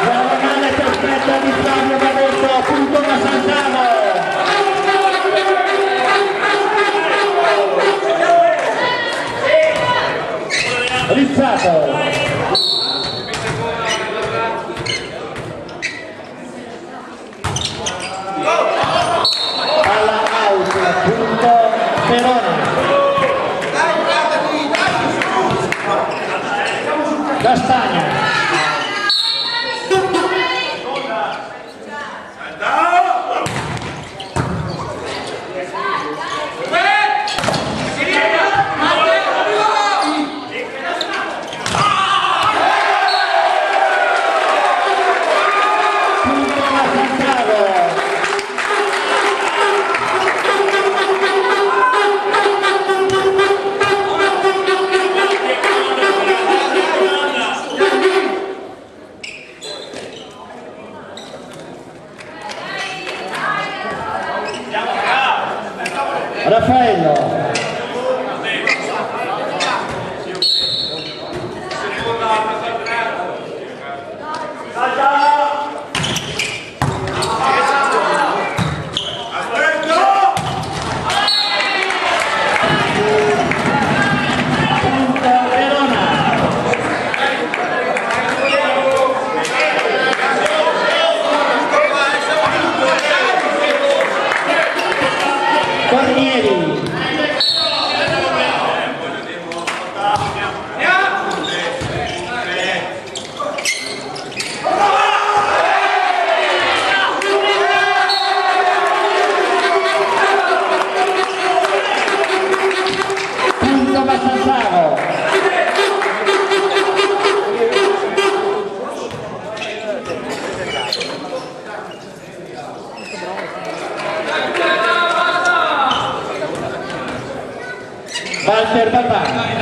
Diagonale perfetta di Flavio Babetto, punto Massantano. Rizzato. Alla out, punto Verona. Castagna. Raffaello. Walter Barba.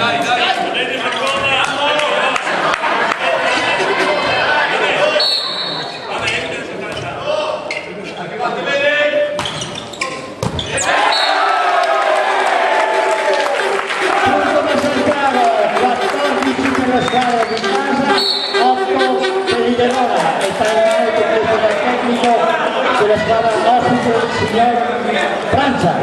Della squadra ospite il signor Francia.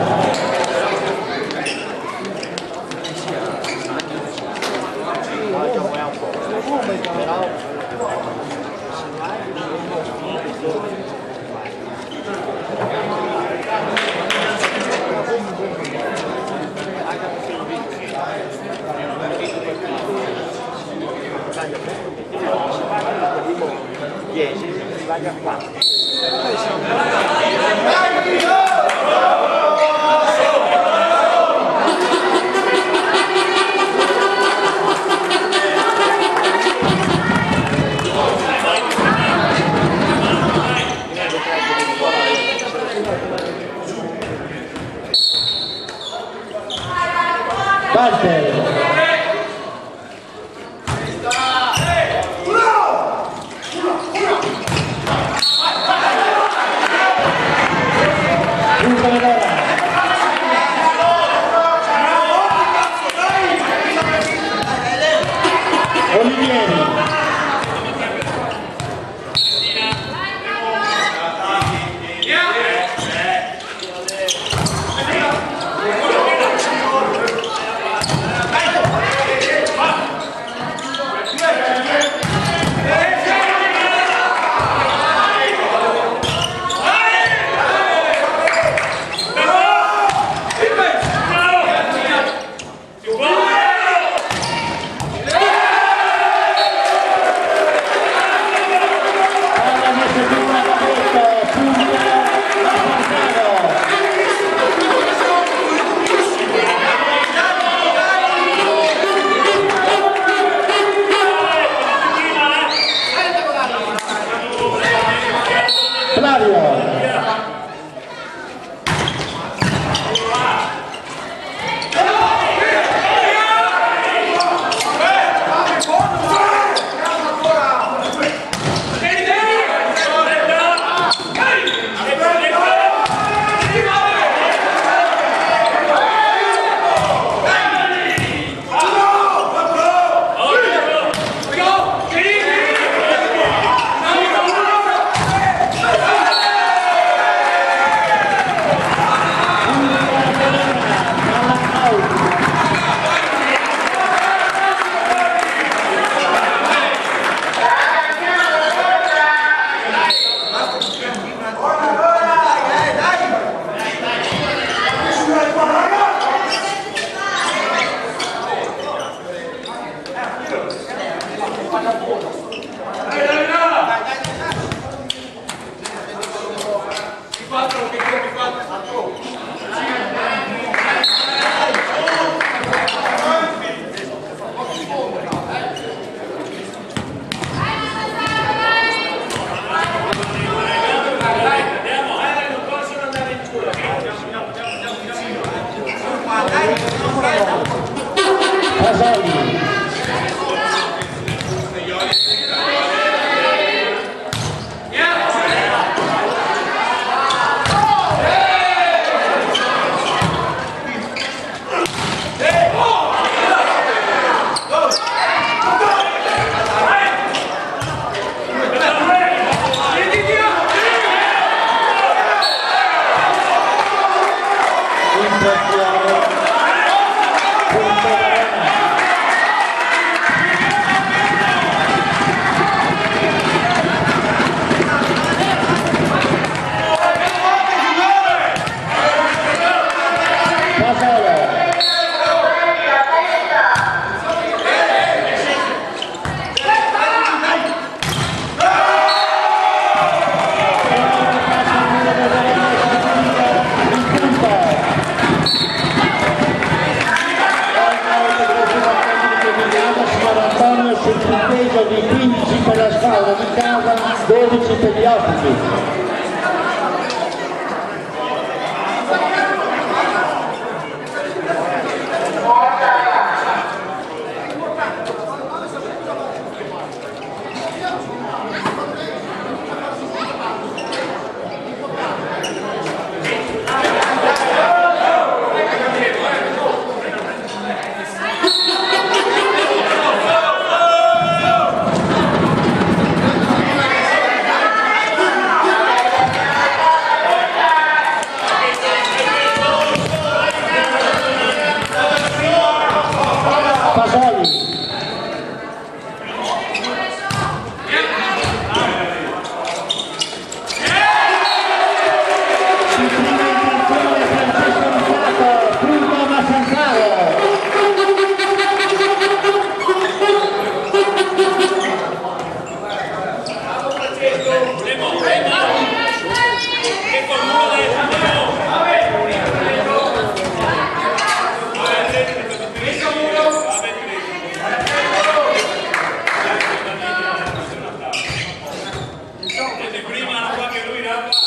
Walter. Olivieri.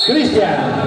Cristian.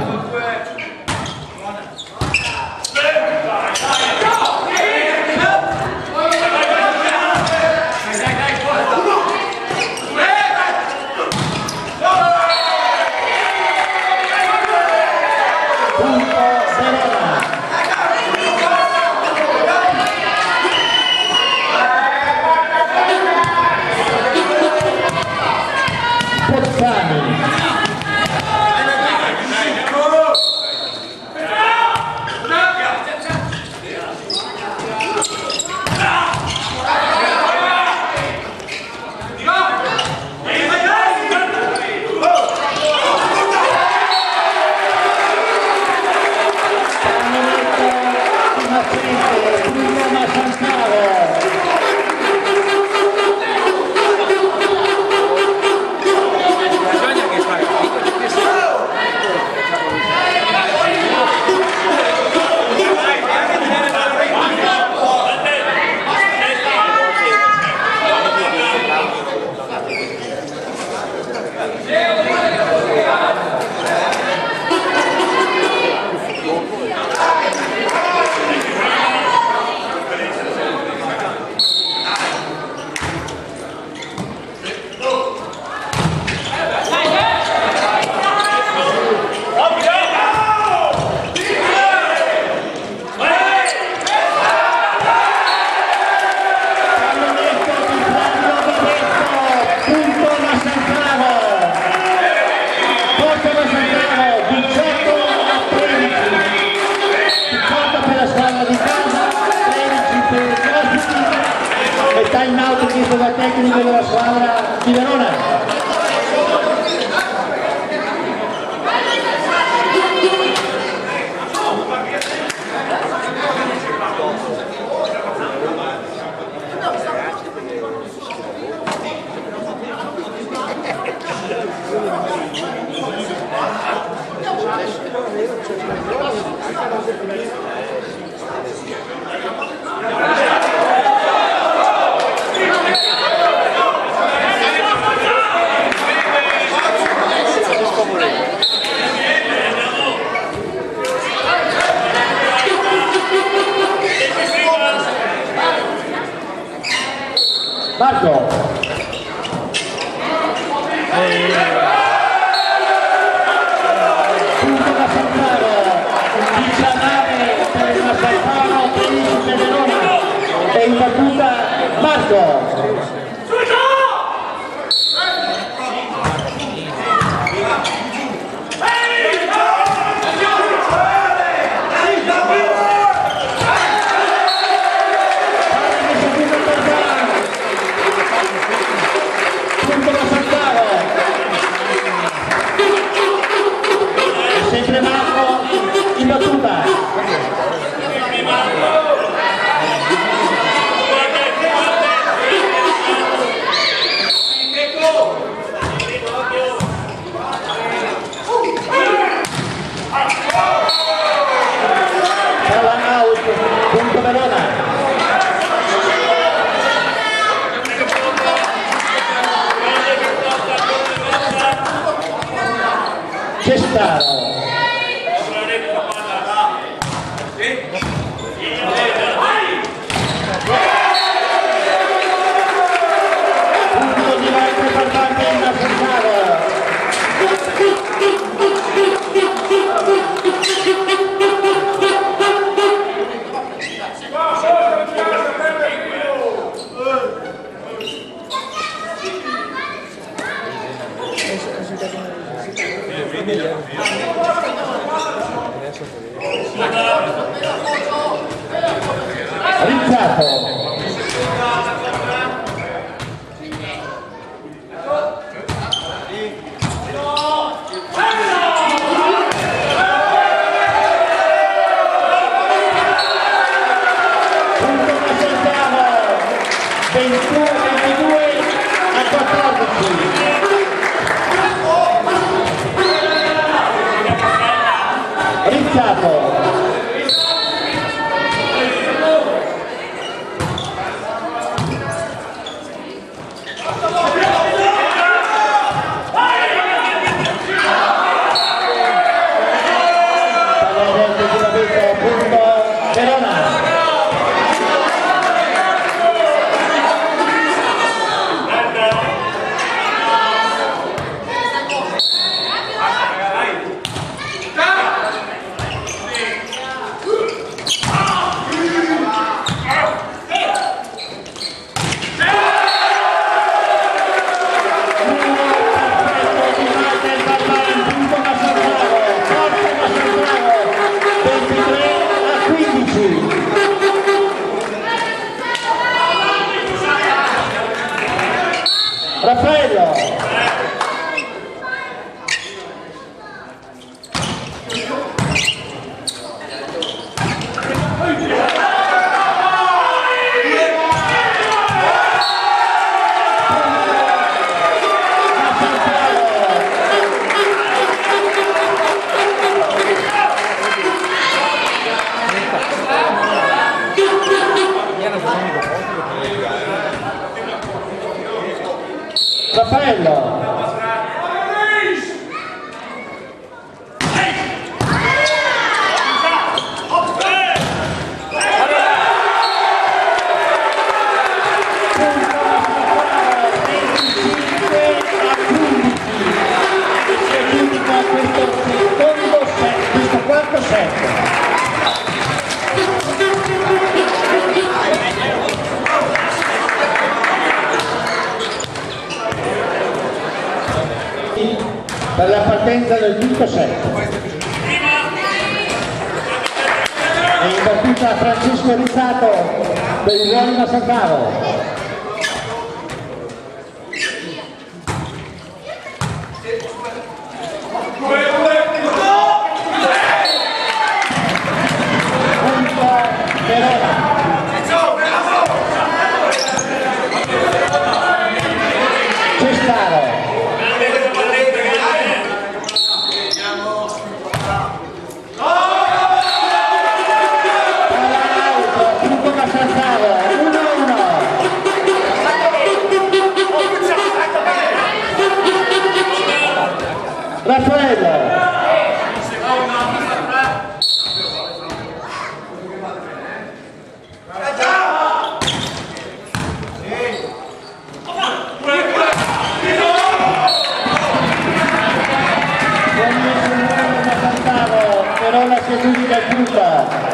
Time out chiesto dal tecnico della squadra di Verona. Marco. Punto da Sant'Aro, 19 per il Sant'Aro, 13 per Verona e in battuta Marco. Sempre Marco in battuta. Palla out, punto Verona. Cestaro. Punto di volta per parte da Sant'Aro. Rizzato. Punto da Sant'Aro, 22 a 14. Rizzato. per la partenza del quinto set. E in battuta Francesco Rizzato per il Roma San Caro. Raffaello però la seduta è chiusa.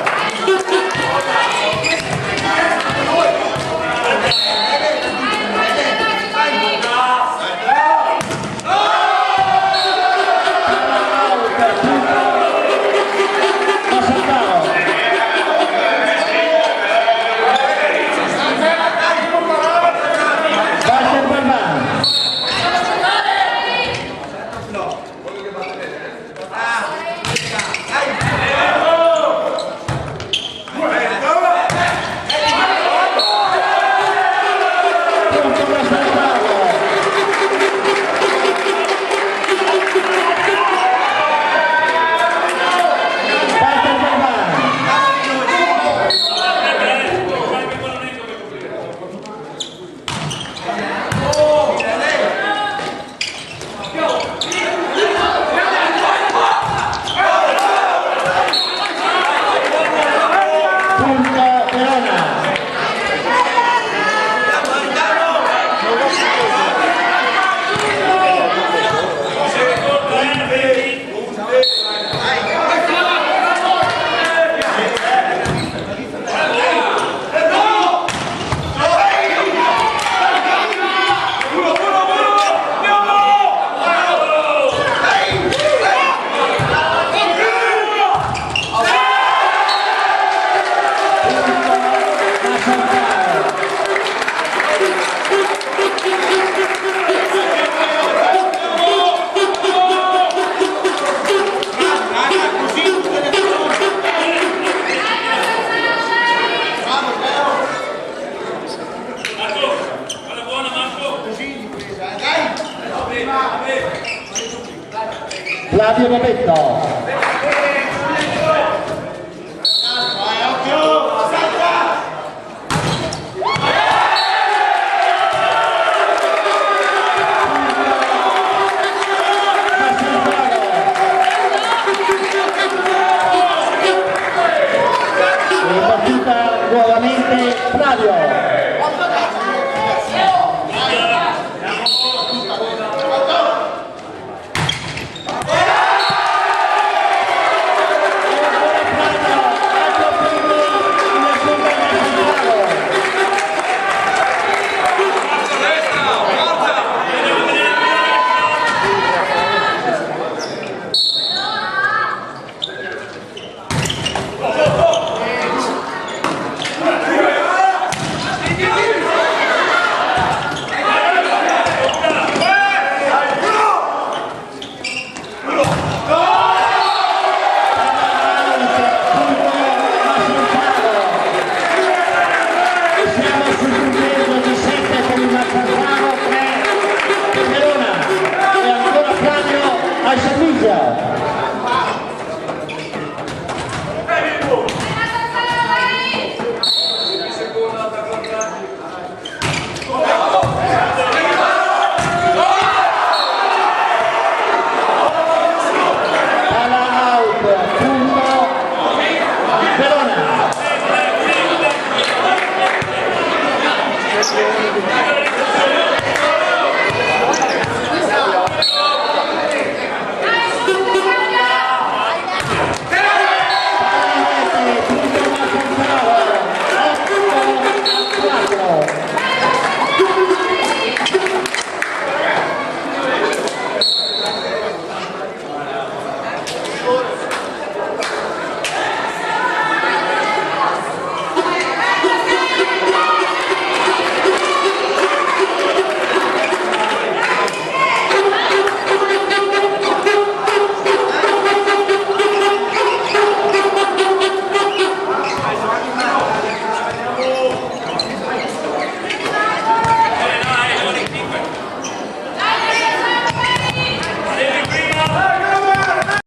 Flavio Babetto.